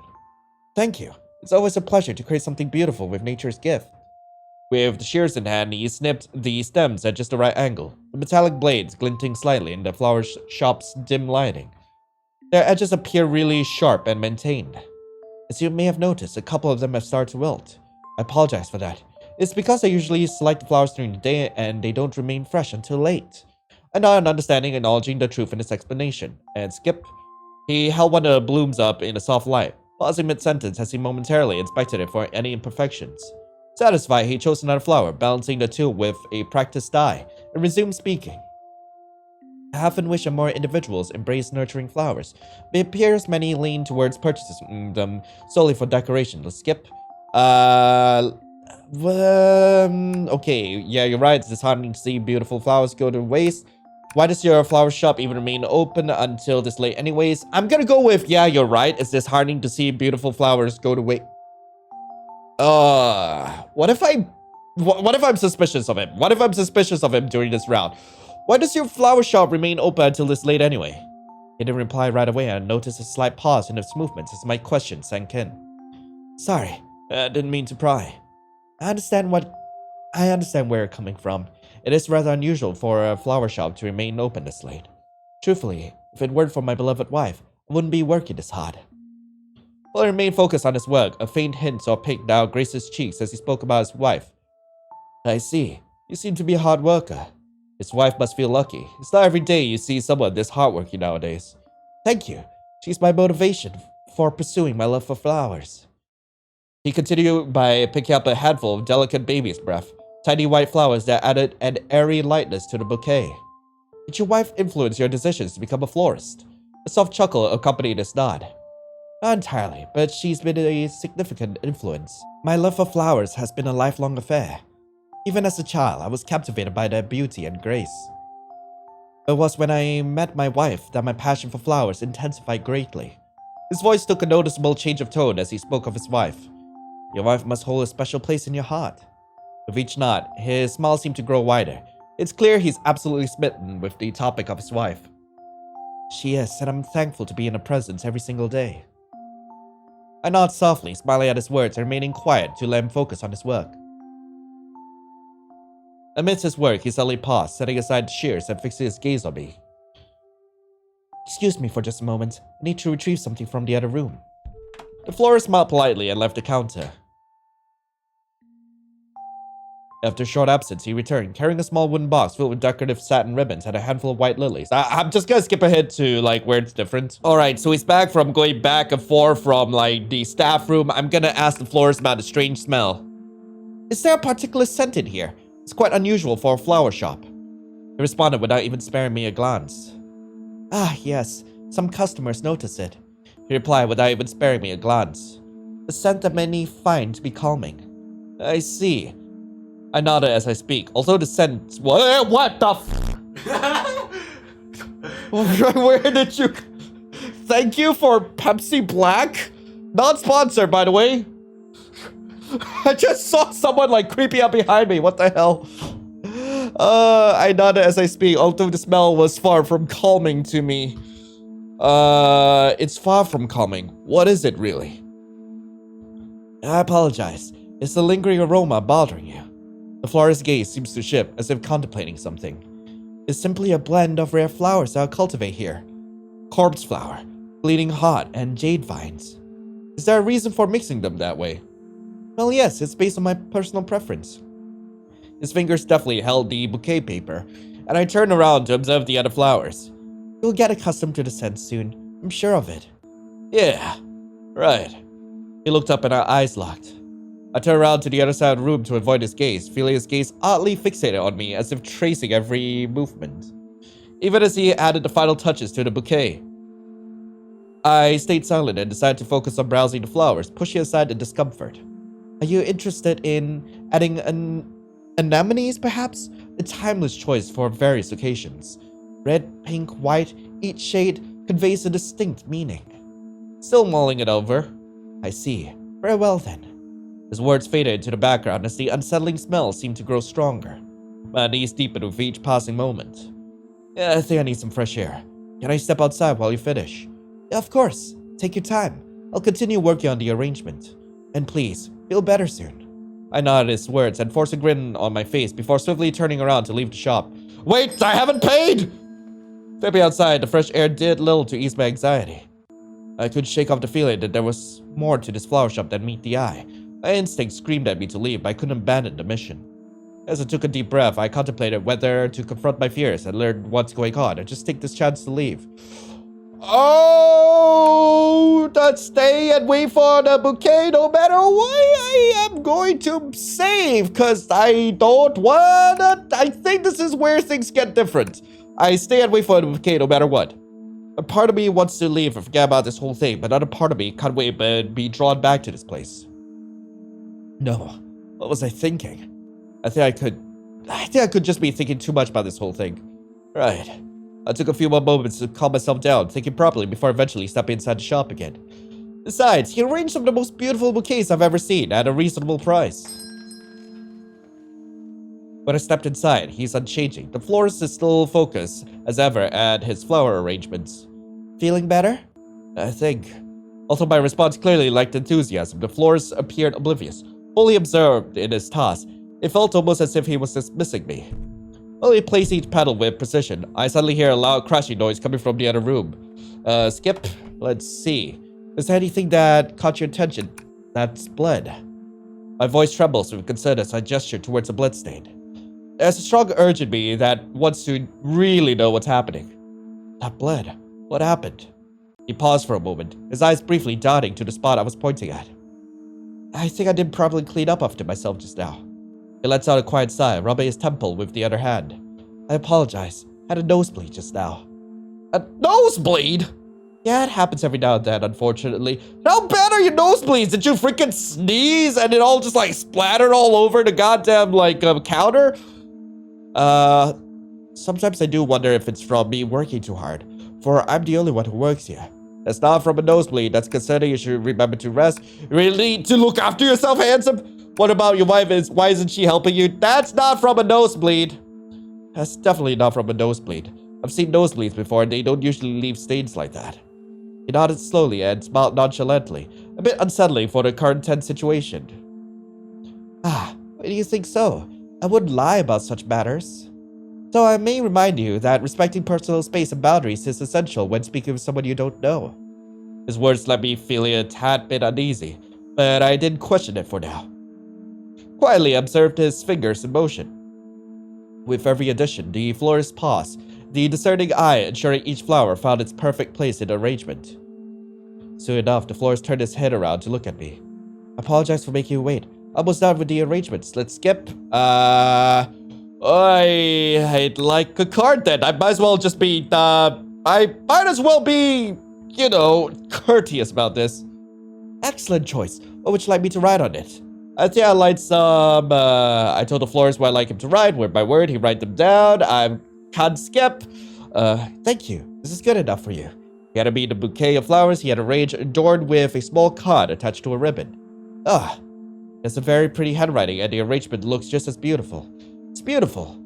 Thank you. It's always a pleasure to create something beautiful with nature's gift. With the shears in hand, he snipped the stems at just the right angle, the metallic blades glinting slightly in the flower shop's dim lighting. Their edges appear really sharp and maintained. As you may have noticed, a couple of them have started to wilt. I apologize for that. It's because I usually select the flowers during the day and they don't remain fresh until late. I nod in understanding, acknowledging the truth in his explanation. And skip. He held one of the blooms up in a soft light, pausing mid-sentence as he momentarily inspected it for any imperfections. Satisfied, he chose another flower, balancing the two with a practiced eye, and resumed speaking. I often wish more individuals embrace nurturing flowers, but it appears many lean towards purchasing them solely for decoration. Let's skip. Okay, yeah, you're right. It's disheartening to see beautiful flowers go to waste. Why does your flower shop even remain open until this late anyways? I'm gonna go with, yeah, you're right. It's disheartening to see beautiful flowers go to waste. What if I'm suspicious of him? What if I'm suspicious of him during this round? Why does your flower shop remain open until this late anyway? He didn't reply right away and noticed a slight pause in his movements as my question sank in. Sorry, I didn't mean to pry. I understand where you're coming from. It is rather unusual for a flower shop to remain open this late. Truthfully, if it weren't for my beloved wife, I wouldn't be working this hard. While he remained focused on his work, a faint hint of pink now graced his cheeks as he spoke about his wife. I see. You seem to be a hard worker. His wife must feel lucky. It's not every day you see someone this hardworking nowadays. Thank you. She's my motivation for pursuing my love for flowers. He continued by picking up a handful of delicate baby's breath, tiny white flowers that added an airy lightness to the bouquet. Did your wife influence your decisions to become a florist? A soft chuckle accompanied his nod. Not entirely, but she's been a significant influence. My love for flowers has been a lifelong affair. Even as a child, I was captivated by their beauty and grace. It was when I met my wife that my passion for flowers intensified greatly. His voice took a noticeable change of tone as he spoke of his wife. Your wife must hold a special place in your heart. With each nod, his smile seemed to grow wider. It's clear he's absolutely smitten with the topic of his wife. She is, and I'm thankful to be in her presence every single day. I nodded softly, smiling at his words and remaining quiet to let him focus on his work. Amidst his work, he suddenly paused, setting aside the shears and fixing his gaze on me. Excuse me for just a moment. I need to retrieve something from the other room. The florist smiled politely and left the counter. After a short absence, he returned, carrying a small wooden box filled with decorative satin ribbons and a handful of white lilies. I'm just gonna skip ahead to, where it's different. Alright, so he's back from going back and forth from, the staff room. I'm gonna ask the florist about the strange smell. Is there a particular scent in here? It's quite unusual for a flower shop. He responded without even sparing me a glance. Ah, yes. Some customers notice it. He replied without even sparing me a glance. A scent that many find to be calming. I see. I nodded as I speak, although the scent... What the Where did you... Thank you for Pepsi Black? Not sponsored, by the way. I just saw someone, creeping up behind me. What the hell? I nodded as I speak, although the smell was far from calming to me. It's far from calming. What is it, really? I apologize. It's the lingering aroma bothering you. The florist's gaze seems to shift, as if contemplating something. It's simply a blend of rare flowers that I cultivate here. Corpse flower, bleeding heart, and jade vines. Is there a reason for mixing them that way? Well, yes, it's based on my personal preference. His fingers deftly held the bouquet paper, and I turned around to observe the other flowers. You'll get accustomed to the scent soon, I'm sure of it. Yeah, right. He looked up and our eyes locked. I turned around to the other side of the room to avoid his gaze, feeling his gaze oddly fixated on me, as if tracing every movement. Even as he added the final touches to the bouquet. I stayed silent and decided to focus on browsing the flowers, pushing aside the discomfort. Are you interested in adding anemones, perhaps? A timeless choice for various occasions. Red, pink, white, each shade conveys a distinct meaning. Still mulling it over. I see. Very well then. His words faded into the background as the unsettling smell seemed to grow stronger. My knees deepen with each passing moment. Yeah, I think I need some fresh air. Can I step outside while you finish? Yeah, of course. Take your time. I'll continue working on the arrangement. And please, feel better soon. I nodded his words and forced a grin on my face before swiftly turning around to leave the shop. Wait, I haven't paid! Stepping outside, the fresh air did little to ease my anxiety. I could shake off the feeling that there was more to this flower shop than meet the eye. My instinct screamed at me to leave, but I couldn't abandon the mission. As I took a deep breath, I contemplated whether to confront my fears and learn what's going on, or just take this chance to leave. Oh, that stay and wait for the bouquet no matter what I am going to save, because I don't wanna. I think this is where things get different. I stay and wait for the bouquet no matter what. A part of me wants to leave and forget about this whole thing, but another part of me can't wait but be drawn back to this place. No, what was I thinking? I think I could just be thinking too much about this whole thing. Right. I took a few more moments to calm myself down, thinking properly before eventually stepping inside the shop again. Besides, he arranged some of the most beautiful bouquets I've ever seen at a reasonable price. When I stepped inside, he's unchanging. The florist is still focused, as ever, at his flower arrangements. Feeling better? I think. Although my response clearly lacked enthusiasm, the florist appeared oblivious, fully absorbed in his task. It felt almost as if he was dismissing me. While he placed each petal with precision, I suddenly hear a loud crashing noise coming from the other room. Skip, let's see. Is there anything that caught your attention? That's blood. My voice trembles with concern as I gesture towards a bloodstain. There's a strong urge in me that wants to really know what's happening. That blood. What happened? He paused for a moment, his eyes briefly darting to the spot I was pointing at. I think I didn't properly clean up after myself just now. He lets out a quiet sigh, rubbing his temple with the other hand. I apologize. Had a nosebleed just now. A nosebleed? Yeah, it happens every now and then, unfortunately. How bad are your nosebleeds? Did you freaking sneeze and it all just like splattered all over the goddamn counter? Sometimes I do wonder if it's from me working too hard, for I'm the only one who works here. That's not from a nosebleed. That's concerning. You should remember to rest. You really need to look after yourself, handsome. What about your wife? Why isn't she helping you? That's not from a nosebleed. That's definitely not from a nosebleed. I've seen nosebleeds before, and they don't usually leave stains like that. He nodded slowly and smiled nonchalantly, a bit unsettling for the current tense situation. Why do you think so? I wouldn't lie about such matters. So I may remind you that respecting personal space and boundaries is essential when speaking with someone you don't know. His words left me feeling a tad bit uneasy, but I didn't question it for now. Quietly observed his fingers in motion. With every addition, the florist paused, the discerning eye ensuring each flower found its perfect place in the arrangement. Soon enough, the florist turned his head around to look at me. I apologize for making you wait. Almost done with the arrangements. Let's skip. I'd like a card then. I might as well just be, courteous about this. Excellent choice. What would you like me to write on it? I think I'd like some, I told the florist what I'd like him to write, word by word. He write them down. I can't skip. Thank you. This is good enough for you. He had me the bouquet of flowers he had arranged, adorned with a small card attached to a ribbon. It's a very pretty handwriting, and the arrangement looks just as beautiful. It's beautiful.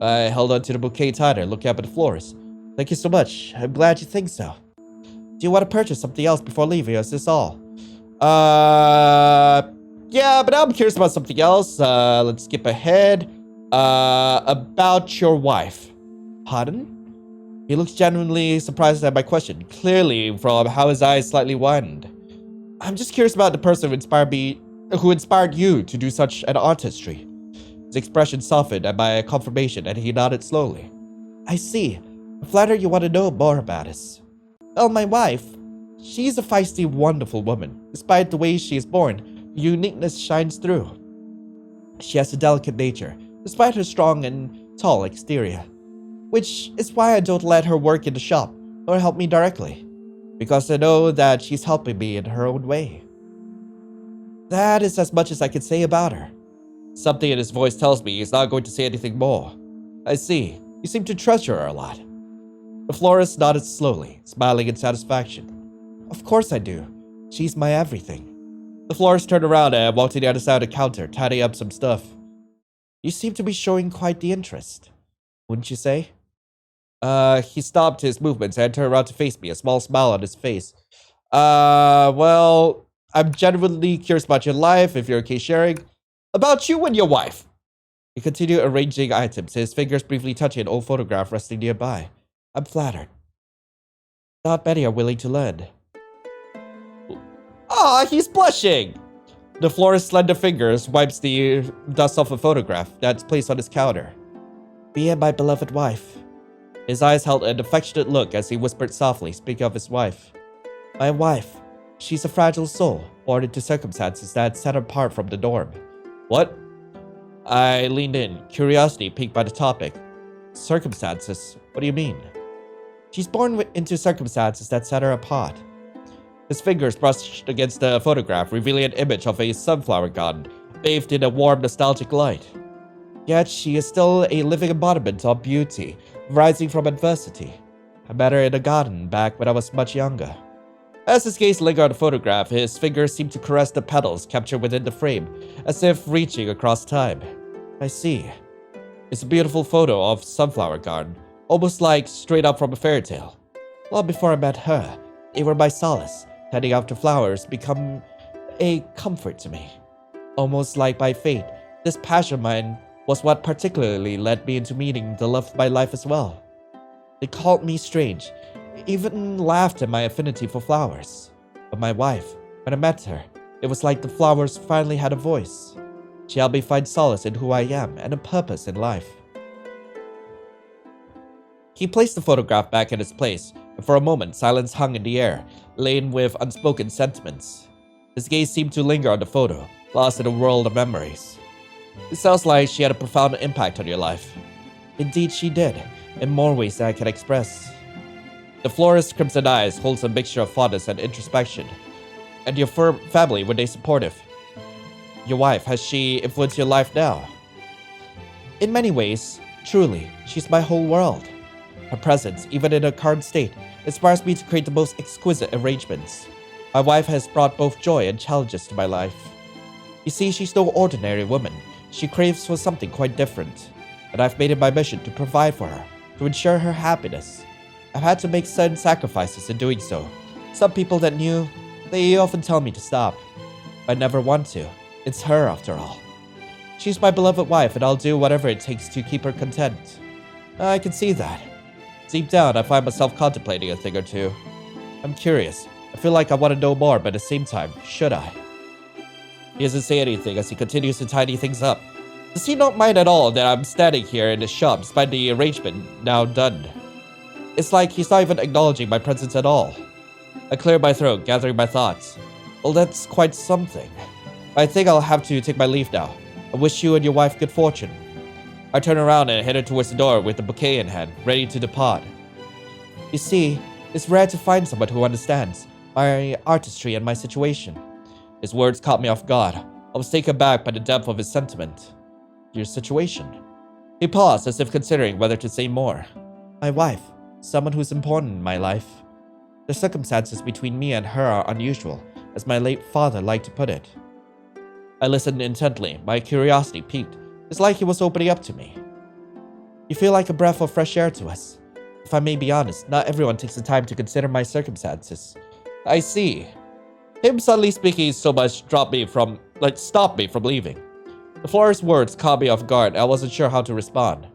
I held onto the bouquet tighter, looking up at the florist. Thank you so much. I'm glad you think so. Do you want to purchase something else before leaving, or is this all? Yeah, but now I'm curious about something else. Let's skip ahead. About your wife. Pardon? He looks genuinely surprised at my question, clearly from how his eyes slightly widened. I'm just curious about the person who inspired you to do such an artistry. His expression softened at my confirmation, and he nodded slowly. I see. I'm flattered you want to know more about us. Well, my wife, she's a feisty, wonderful woman. Despite the way she is born, her uniqueness shines through. She has a delicate nature, despite her strong and tall exterior. Which is why I don't let her work in the shop, or help me directly. Because I know that she's helping me in her own way. That is as much as I can say about her. Something in his voice tells me he's not going to say anything more. I see. You seem to treasure her a lot. The florist nodded slowly, smiling in satisfaction. Of course I do. She's my everything. The florist turned around and walked to the other side of the counter, tidying up some stuff. You seem to be showing quite the interest, wouldn't you say? He stopped his movements and turned around to face me, a small smile on his face. Well, I'm genuinely curious about your life, if you're okay sharing. About you and your wife. He continued arranging items, his fingers briefly touching an old photograph resting nearby. I'm flattered. Not many are willing to lend. Ah, he's blushing! The florist's slender fingers wipes the dust off a photograph that's placed on his counter. Me and my beloved wife. His eyes held an affectionate look as he whispered softly, speaking of his wife. My wife. She's a fragile soul, born into circumstances that set her apart from the norm. What? I leaned in, curiosity piqued by the topic. Circumstances? What do you mean? She's born into circumstances that set her apart. His fingers brushed against the photograph, revealing an image of a sunflower garden, bathed in a warm, nostalgic light. Yet she is still a living embodiment of beauty, rising from adversity. I met her in a garden back when I was much younger. As his gaze lingered on the photograph, his fingers seemed to caress the petals captured within the frame, as if reaching across time. I see. It's a beautiful photo of sunflower garden, almost like straight up from a fairy tale. Long before I met her, they were my solace. Tending after flowers become a comfort to me. Almost like by fate, this passion of mine was what particularly led me into meeting the love of my life as well. They called me strange, even laughed at my affinity for flowers. But my wife, when I met her, it was like the flowers finally had a voice. She helped me find solace in who I am and a purpose in life. He placed the photograph back in its place, and for a moment silence hung in the air, laden with unspoken sentiments. His gaze seemed to linger on the photo, lost in a world of memories. It sounds like she had a profound impact on your life. Indeed she did, in more ways than I can express. The florist's crimson eyes holds a mixture of fondness and introspection. And your family, were they supportive? Your wife, has she influenced your life now? In many ways, truly, she's my whole world. Her presence, even in her current state, inspires me to create the most exquisite arrangements. My wife has brought both joy and challenges to my life. You see, she's no ordinary woman. She craves for something quite different, and I've made it my mission to provide for her, to ensure her happiness. I've had to make certain sacrifices in doing so. Some people that knew, they often tell me to stop. I never want to. It's her, after all. She's my beloved wife, and I'll do whatever it takes to keep her content. I can see that. Deep down, I find myself contemplating a thing or two. I'm curious. I feel like I want to know more, but at the same time, should I? He doesn't say anything as he continues to tidy things up. Does he not mind at all that I'm standing here in the shop despite the arrangement now done? It's like he's not even acknowledging my presence at all. I clear my throat, gathering my thoughts. Well, that's quite something. I think I'll have to take my leave now. I wish you and your wife good fortune. I turn around and headed towards the door with the bouquet in hand, ready to depart. You see, it's rare to find someone who understands my artistry and my situation. His words caught me off guard. I was taken back by the depth of his sentiment. Your situation? He paused as if considering whether to say more. My wife, someone who's important in my life. The circumstances between me and her are unusual, as my late father liked to put it. I listened intently, my curiosity piqued. It's like he was opening up to me. You feel like a breath of fresh air to us. If I may be honest, not everyone takes the time to consider my circumstances. I see. Him suddenly speaking so much stopped me from leaving. The florist's words caught me off guard, and I wasn't sure how to respond.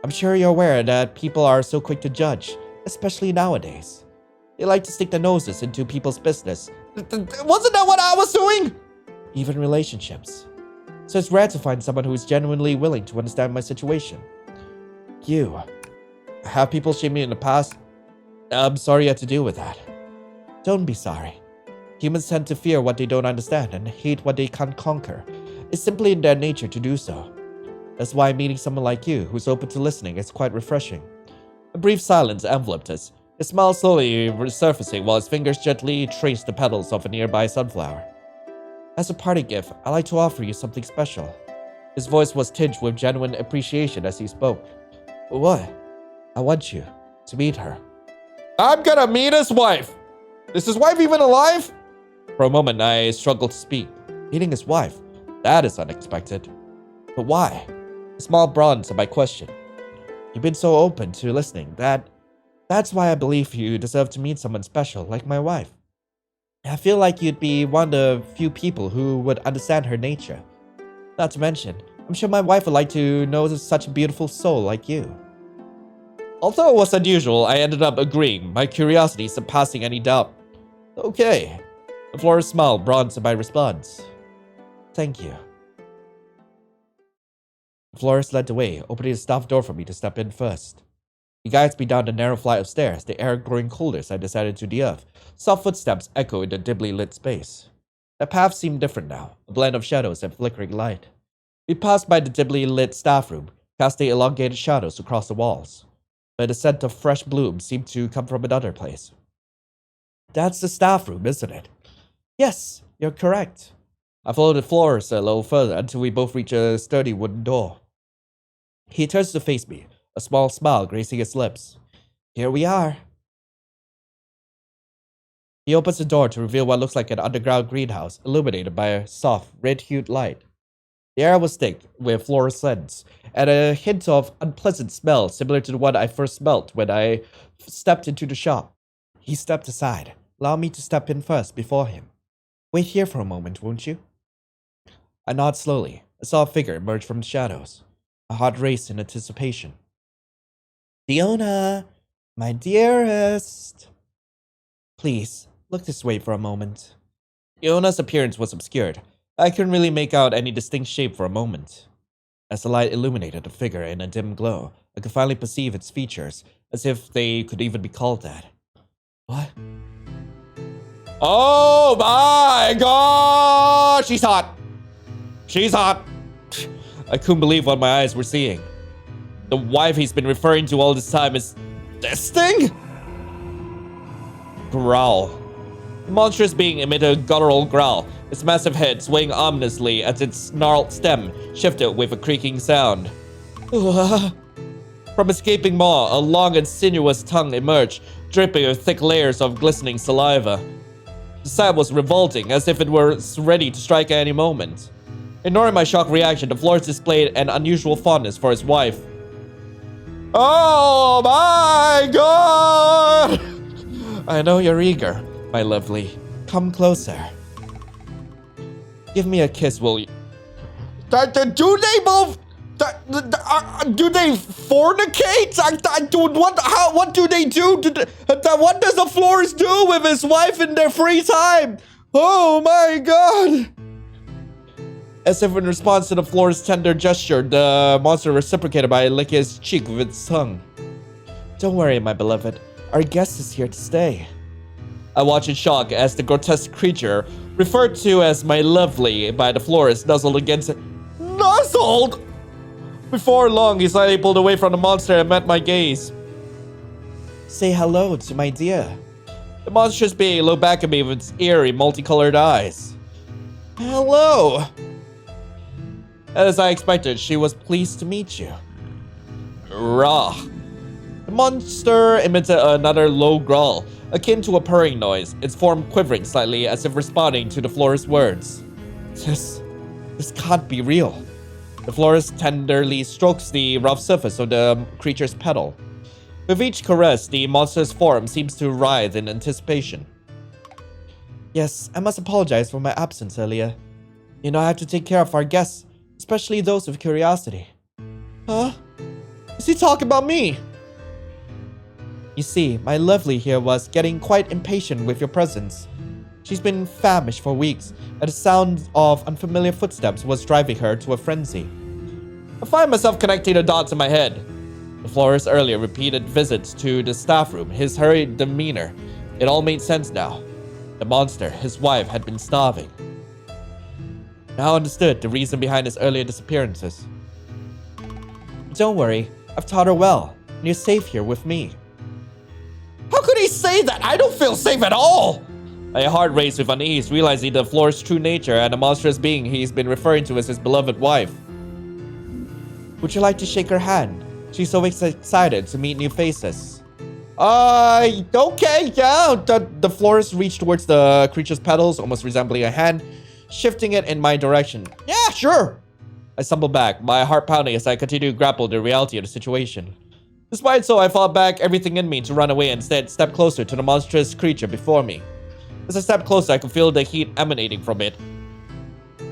I'm sure you're aware that people are so quick to judge, especially nowadays. They like to stick their noses into people's business. Wasn't that what I was doing? Even relationships. So it's rare to find someone who is genuinely willing to understand my situation. You. Have people shamed me in the past? I'm sorry you had to deal with that. Don't be sorry. Humans tend to fear what they don't understand and hate what they can't conquer. It's simply in their nature to do so. That's why meeting someone like you, who's open to listening, is quite refreshing. A brief silence enveloped us, his smile slowly resurfacing while his fingers gently traced the petals of a nearby sunflower. As a parting gift, I'd like to offer you something special. His voice was tinged with genuine appreciation as he spoke. What? I want you to meet her. I'm gonna meet his wife! Is his wife even alive? For a moment, I struggled to speak. Meeting his wife? That is unexpected. But why? A smile broadened to my question. You've been so open to listening that's why I believe you deserve to meet someone special like my wife. I feel like you'd be one of the few people who would understand her nature. Not to mention, I'm sure my wife would like to know such a beautiful soul like you. Although it was unusual, I ended up agreeing, my curiosity surpassing any doubt. Okay. The florist smile broadened to my response. Thank you. The florist led the way, opening the staff door for me to step in first. He guides me down the narrow flight of stairs, the air growing colder as I descended to the earth. Soft footsteps echo in the dimly lit space. The path seemed different now, a blend of shadows and flickering light. We passed by the dimly lit staff room, casting elongated shadows across the walls. But the scent of fresh bloom seemed to come from another place. That's the staff room, isn't it? Yes, you're correct. I followed the florist a little further until we both reached a sturdy wooden door. He turns to face me, a small smile gracing his lips. Here we are. He opens the door to reveal what looks like an underground greenhouse, illuminated by a soft, red-hued light. The air was thick with fluorescence, and a hint of unpleasant smell similar to the one I first smelt when I stepped into the shop. He stepped aside, allowing me to step in first before him. Wait here for a moment, won't you? I nod slowly. I saw a figure emerge from the shadows. My heart raced in anticipation. Diona, my dearest. Please, look this way for a moment. Diona's appearance was obscured. I couldn't really make out any distinct shape for a moment. As the light illuminated the figure in a dim glow, I could finally perceive its features, as if they could even be called that. What? Oh my god! She's hot! She's hot! I couldn't believe what my eyes were seeing. The wife he's been referring to all this time is this thing? Growl. The monstrous being emitted a guttural growl, its massive head swaying ominously as its gnarled stem shifted with a creaking sound. From its gaping maw, a long and sinuous tongue emerged, dripping with thick layers of glistening saliva. The sight was revolting, as if it were ready to strike at any moment. Ignoring my shocked reaction, the florist displayed an unusual fondness for his wife. Oh my god! I know you're eager, my lovely. Come closer. Give me a kiss, will you? Do they both? Do they fornicate? What do they do? What does the florist do with his wife in their free time? Oh my god! As if in response to the florist's tender gesture, the monster reciprocated by licking his cheek with its tongue. Don't worry, my beloved. Our guest is here to stay. I watched in shock as the grotesque creature, referred to as my lovely by the florist, nuzzled against it. Nuzzled? Before long, he slightly pulled away from the monster and met my gaze. Say hello to my dear. The monstrous being looked back at me with its eerie, multicolored eyes. Hello. As I expected, she was pleased to meet you. Rah. The monster emitted another low growl, akin to a purring noise, its form quivering slightly as if responding to the florist's words. This can't be real. The florist tenderly strokes the rough surface of the creature's petal. With each caress, the monster's form seems to writhe in anticipation. Yes, I must apologize for my absence earlier. You know I have to take care of our guests, especially those with curiosity. Huh? Is he talking about me? You see, my lovely here was getting quite impatient with your presence. She's been famished for weeks, and the sound of unfamiliar footsteps was driving her to a frenzy. I find myself connecting the dots in my head. The florist's earlier repeated visits to the staff room, his hurried demeanor. It all made sense now. The monster, his wife, had been starving. Now I understood the reason behind his earlier disappearances. Don't worry, I've taught her well, and you're safe here with me. How could he say that? I don't feel safe at all! My heart raced with unease, realizing the florist's true nature and the monstrous being he's been referring to as his beloved wife. Would you like to shake her hand? She's always excited to meet new faces. Okay, yeah. The florist reached towards the creature's petals, almost resembling a hand, shifting it in my direction. Yeah, sure. I stumbled back, my heart pounding as I continued to grapple the reality of the situation. Despite so, I fought back everything in me to run away and instead stepped closer to the monstrous creature before me. As I stepped closer, I could feel the heat emanating from it.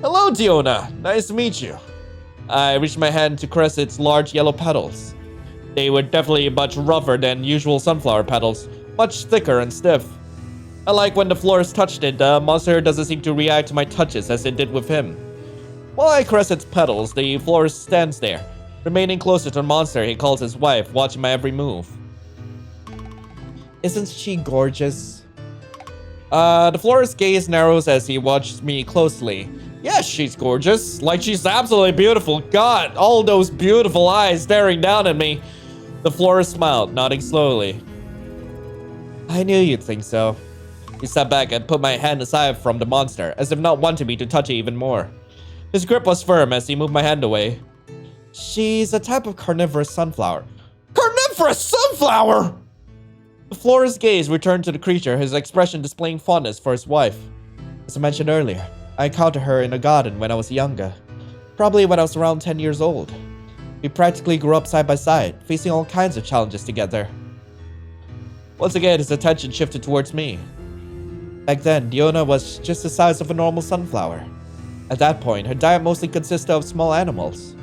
Hello, Diona. Nice to meet you. I reached my hand to caress its large yellow petals. They were definitely much rougher than usual sunflower petals, much thicker and stiff. Unlike when the florist touched it, the monster doesn't seem to react to my touches as it did with him. While I caress its petals, the florist stands there, remaining closer to the monster he calls his wife, watching my every move. Isn't she gorgeous? The florist's gaze narrows as he watches me closely. Yes, she's gorgeous. Like, she's absolutely beautiful. God, all those beautiful eyes staring down at me. The florist smiled, nodding slowly. I knew you'd think so. He stepped back and put my hand aside from the monster, as if not wanting me to touch it even more. His grip was firm as he moved my hand away. She's a type of carnivorous sunflower. Carnivorous sunflower! The florist's gaze returned to the creature, his expression displaying fondness for his wife. As I mentioned earlier, I encountered her in a garden when I was younger. Probably when I was around 10 years old. We practically grew up side by side, facing all kinds of challenges together. Once again, his attention shifted towards me. Back then, Diona was just the size of a normal sunflower. At that point, her diet mostly consisted of small animals.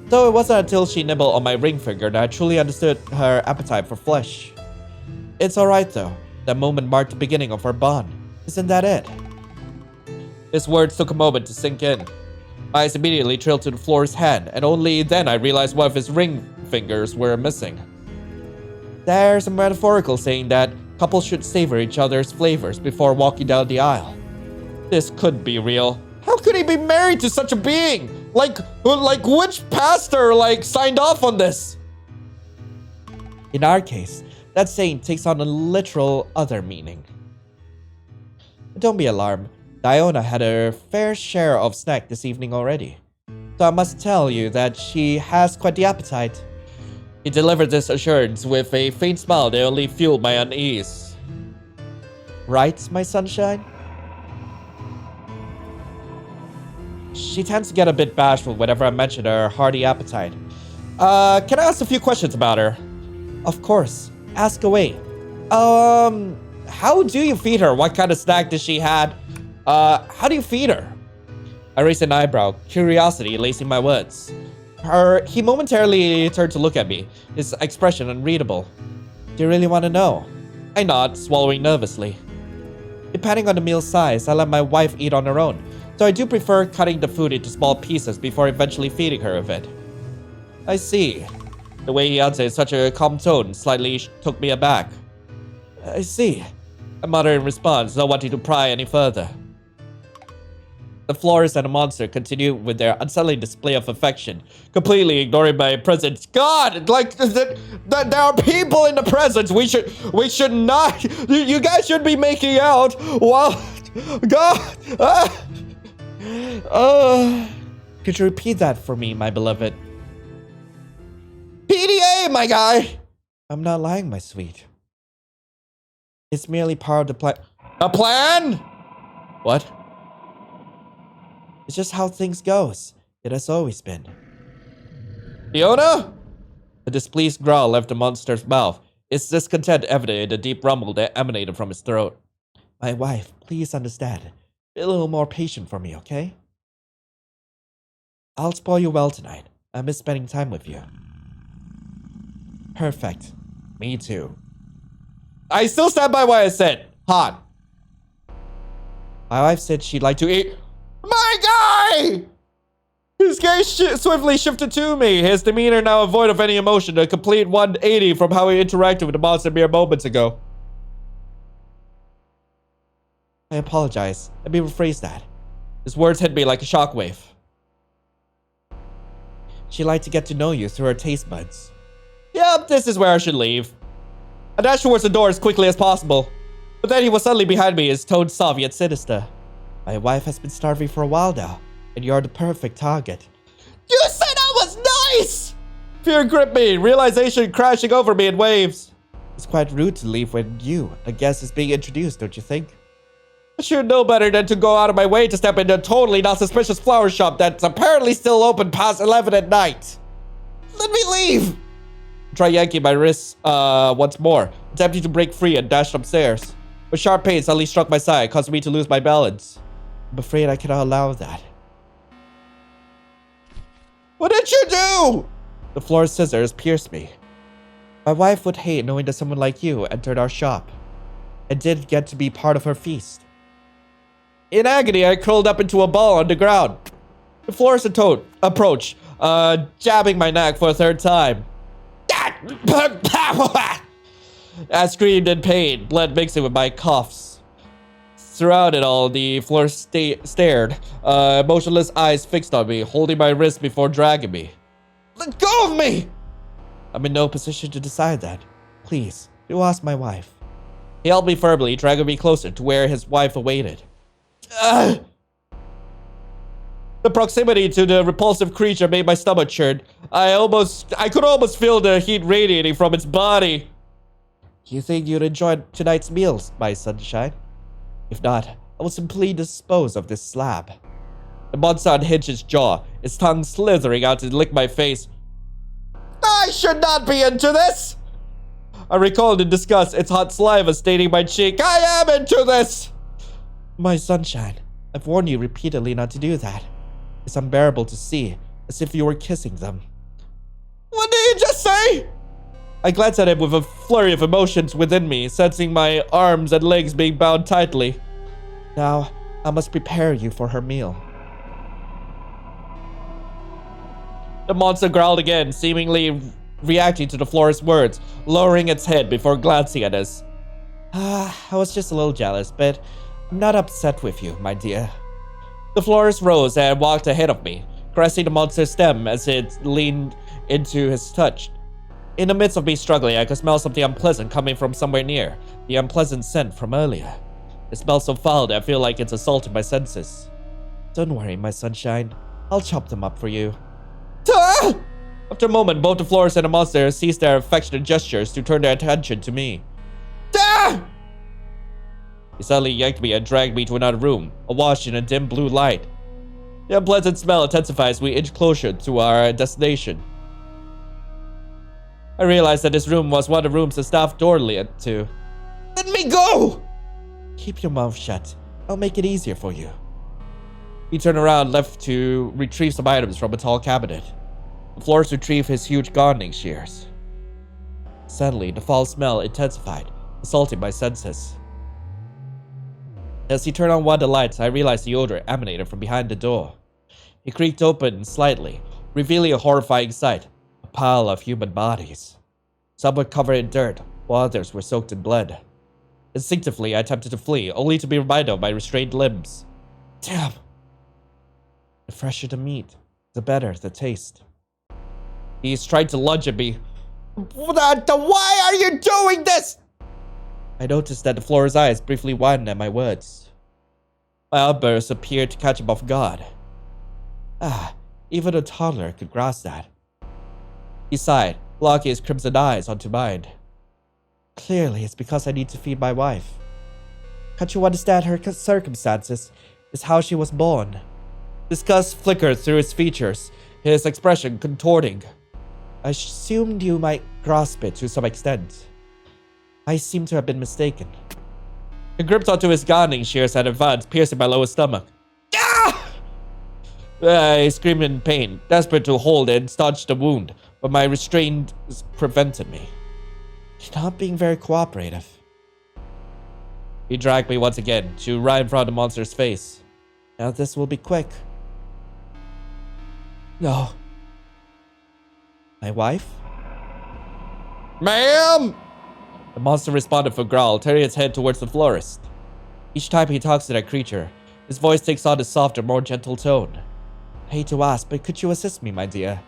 Though it wasn't until she nibbled on my ring finger that I truly understood her appetite for flesh. It's alright though. That moment marked the beginning of our bond. Isn't that it? His words took a moment to sink in. My eyes immediately trailed to the florist's hand, and only then I realized one of his ring fingers were missing. There's a metaphorical saying that couples should savor each other's flavors before walking down the aisle. This couldn't be real. How could he be married to such a being? Like which pastor, signed off on this? In our case, that saying takes on a literal other meaning. Don't be alarmed. Diona had her fair share of snack this evening already. So I must tell you that she has quite the appetite. He delivered this assurance with a faint smile that only fueled my unease. Right, my sunshine? She tends to get a bit bashful whenever I mention her hearty appetite. Can I ask a few questions about her? Of course. Ask away. How do you feed her? What kind of snack does she had? How do you feed her? I raised an eyebrow, curiosity lacing my words. He momentarily turned to look at me, his expression unreadable. Do you really want to know? I nod, swallowing nervously. Depending on the meal size, I let my wife eat on her own, so I do prefer cutting the food into small pieces before eventually feeding her with it. I see. The way he answered in such a calm tone slightly took me aback. I see. I muttered in response, not wanting to pry any further. The florist and the monster continued with their unsettling display of affection, completely ignoring my presence. God, there are people in the presence. We should not. You guys should be making out. Wow, God. Could you repeat that for me, my beloved? PDA, my guy. I'm not lying, my sweet. It's merely part of the plan. A plan? What? It's just how things goes. It has always been. Diona? A displeased growl left the monster's mouth, its discontent evident in the deep rumble that emanated from his throat. My wife, please understand. Be a little more patient for me, okay? I'll spoil you well tonight. I miss spending time with you. Perfect. Me too. I still stand by what I said. Hot. My wife said she'd like to eat. My guy! His gaze swiftly shifted to me, his demeanor now void of any emotion, a complete 180 from how he interacted with the monster mere moments ago. I apologize. Let me rephrase that. His words hit me like a shockwave. She'd like to get to know you through her taste buds. Yep, this is where I should leave. I dashed towards the door as quickly as possible, but then he was suddenly behind me, his tone soft yet sinister. My wife has been starving for a while now, and you're the perfect target. You said I was nice! Fear gripped me, realization crashing over me in waves. It's quite rude to leave when you, a guest, is being introduced, don't you think? I should know better than to go out of my way to step into a totally not suspicious flower shop that's apparently still open past 11 at night. Let me leave! Try yanking my wrists once more, attempting to break free and dashed upstairs. A sharp pain suddenly struck my side, causing me to lose my balance. I'm afraid I cannot allow that. What did you do? The florist's scissors pierced me. My wife would hate knowing that someone like you entered our shop and didn't get to be part of her feast. In agony, I curled up into a ball on the ground. The florist approached, jabbing my neck for a third time. I screamed in pain, blood mixing with my coughs. Throughout it all, the florist stared, emotionless eyes fixed on me, holding my wrist before dragging me. Let go of me! I'm in no position to decide that. Please, do ask my wife. He held me firmly, dragging me closer to where his wife awaited. The proximity to the repulsive creature made my stomach churn. I could almost feel the heat radiating from its body. You think you'd enjoy tonight's meals, my sunshine? If not, I will simply dispose of this slab. The monster unhinged its jaw, its tongue slithering out to lick my face. I should not be into this! I recalled in disgust its hot saliva staining my cheek. I am into this! My sunshine, I've warned you repeatedly not to do that. It's unbearable to see, as if you were kissing them. What did you just say? I glanced at him with a flurry of emotions within me, sensing my arms and legs being bound tightly. Now, I must prepare you for her meal. The monster growled again, seemingly reacting to the florist's words, lowering its head before glancing at us. I was just a little jealous, but I'm not upset with you, my dear. The florist rose and walked ahead of me, caressing the monster's stem as it leaned into his touch. In the midst of me struggling, I could smell something unpleasant coming from somewhere near, the unpleasant scent from earlier. It smells so foul that I feel like it's assaulting my senses. Don't worry, my sunshine. I'll chop them up for you. After a moment, both the florist and the monster ceased their affectionate gestures to turn their attention to me. He suddenly yanked me and dragged me to another room, awash in a dim blue light. The unpleasant smell intensified as we inched closer to our destination. I realized that this room was one of the rooms the staff door led to. Let me go! Keep your mouth shut. I'll make it easier for you. He turned around, left to retrieve some items from a tall cabinet. The florist retrieved his huge gardening shears. Suddenly, the foul smell intensified, assaulting my senses. As he turned on one of the lights, I realized the odor emanated from behind the door. It creaked open slightly, revealing a horrifying sight. A pile of human bodies. Some were covered in dirt, while others were soaked in blood. Instinctively, I attempted to flee, only to be reminded of my restrained limbs. Damn! The fresher the meat, the better the taste. He's trying to lunge at me. Why are you doing this? I noticed that the florist's eyes briefly widened at my words. My outburst appeared to catch him off guard. Even a toddler could grasp that. He sighed, locking his crimson eyes onto mine. Clearly, it's because I need to feed my wife. Can't you understand her circumstances? It's how she was born. Disgust flickered through his features, his expression contorting. I assumed you might grasp it to some extent. I seem to have been mistaken. He gripped onto his gardening shears and advanced, piercing my lower stomach. I screamed in pain, desperate to hold and staunch the wound, but my restraint prevented me. You're not being very cooperative. He dragged me once again, to right in front of the monster's face. Now this will be quick. No. My wife? Ma'am! The monster responded with a growl, turning its head towards the florist. Each time he talks to that creature, his voice takes on a softer, more gentle tone. I hate to ask, but could you assist me, my dear?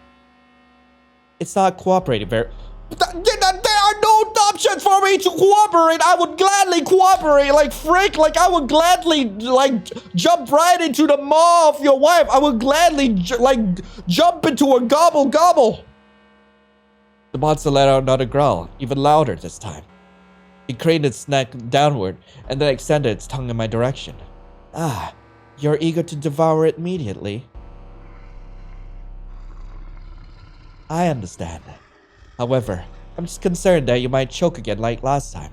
It's not cooperating very... There are no options for me to cooperate. I would gladly cooperate, I would gladly, jump right into the maw of your wife. I would gladly, jump into a gobble. The monster let out another growl, even louder this time. It craned its neck downward and then extended its tongue in my direction. Ah, you're eager to devour it immediately. I understand. However, I'm just concerned that you might choke again like last time.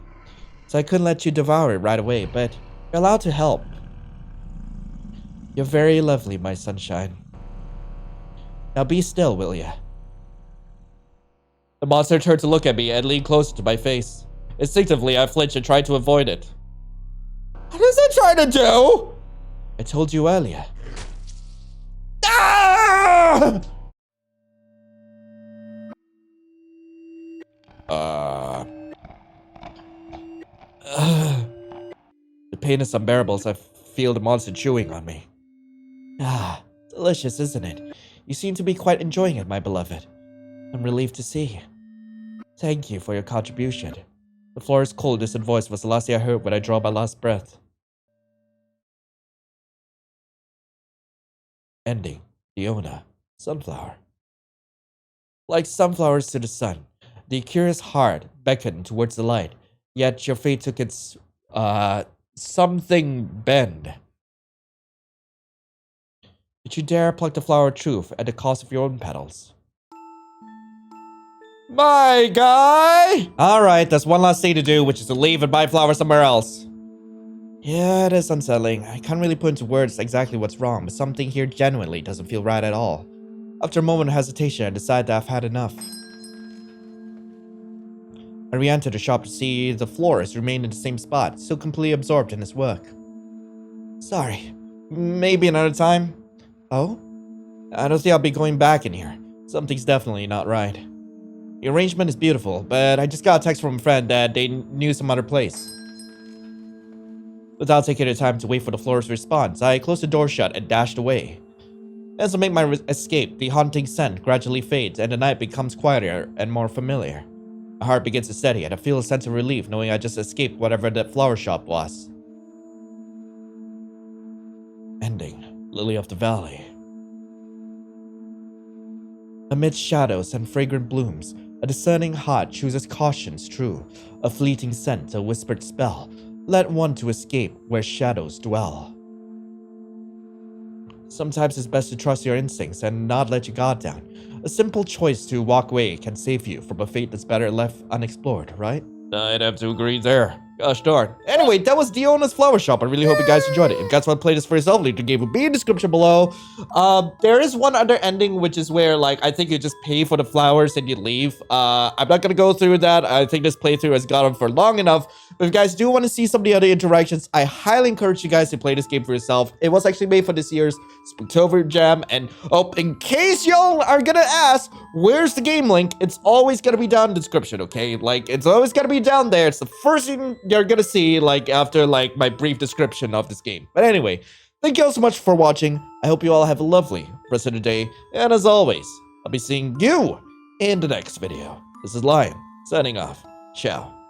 So I couldn't let you devour it right away, but you're allowed to help. You're very lovely, my sunshine. Now be still, will ya? The monster turned to look at me and leaned closer to my face. Instinctively, I flinched and tried to avoid it. What is it trying to do? I told you earlier. Ah! The pain is unbearable as I feel the monster chewing on me. Ah, delicious, isn't it? You seem to be quite enjoying it, my beloved. I'm relieved to see. Thank you for your contribution. The florist's cold, distant voice was the last thing I heard when I drew my last breath. Ending. Diona. Sunflower. Like sunflowers to the sun, the curious heart beckoned towards the light, yet your fate took its, something bend. Did you dare pluck the flower of truth at the cost of your own petals? My guy! Alright, there's one last thing to do, which is to leave and buy flowers somewhere else. Yeah, it is unsettling. I can't really put into words exactly what's wrong, but something here genuinely doesn't feel right at all. After a moment of hesitation, I decided that I've had enough. I re-entered the shop to see the florist remain in the same spot, still completely absorbed in his work. Sorry, maybe another time? Oh? I don't think I'll be going back in here. Something's definitely not right. The arrangement is beautiful, but I just got a text from a friend that they knew some other place. Without taking the time to wait for the florist's response, I closed the door shut and dashed away. As I make my escape, the haunting scent gradually fades and the night becomes quieter and more familiar. My heart begins to steady and I feel a sense of relief knowing I just escaped whatever that flower shop was. Ending. Lily of the Valley. Amidst shadows and fragrant blooms, a discerning heart chooses caution's true, a fleeting scent, a whispered spell, let one to escape where shadows dwell. Sometimes it's best to trust your instincts and not let your guard down. A simple choice to walk away can save you from a fate that's better left unexplored, right? I'd have to agree there. Gosh darn. Anyway, that was Diona's Flower Shop. I really hope you guys enjoyed it. If you guys want to play this for yourself, link to the game will be in the description below. There is one other ending, which is where, like, I think you just pay for the flowers and you leave. I'm not gonna go through that. I think this playthrough has gone on for long enough. But if you guys do want to see some of the other interactions, I highly encourage you guys to play this game for yourself. It was actually made for this year's Spooktober Jam. And, oh, in case y'all are gonna ask, where's the game link? It's always gonna be down in the description, okay? Like, it's always gonna be down there. It's the first thing you're gonna see, like, after, like, my brief description of this game. But anyway, thank you all so much for watching. I hope you all have a lovely rest of the day. And as always, I'll be seeing you in the next video. This is Lion, signing off. Ciao.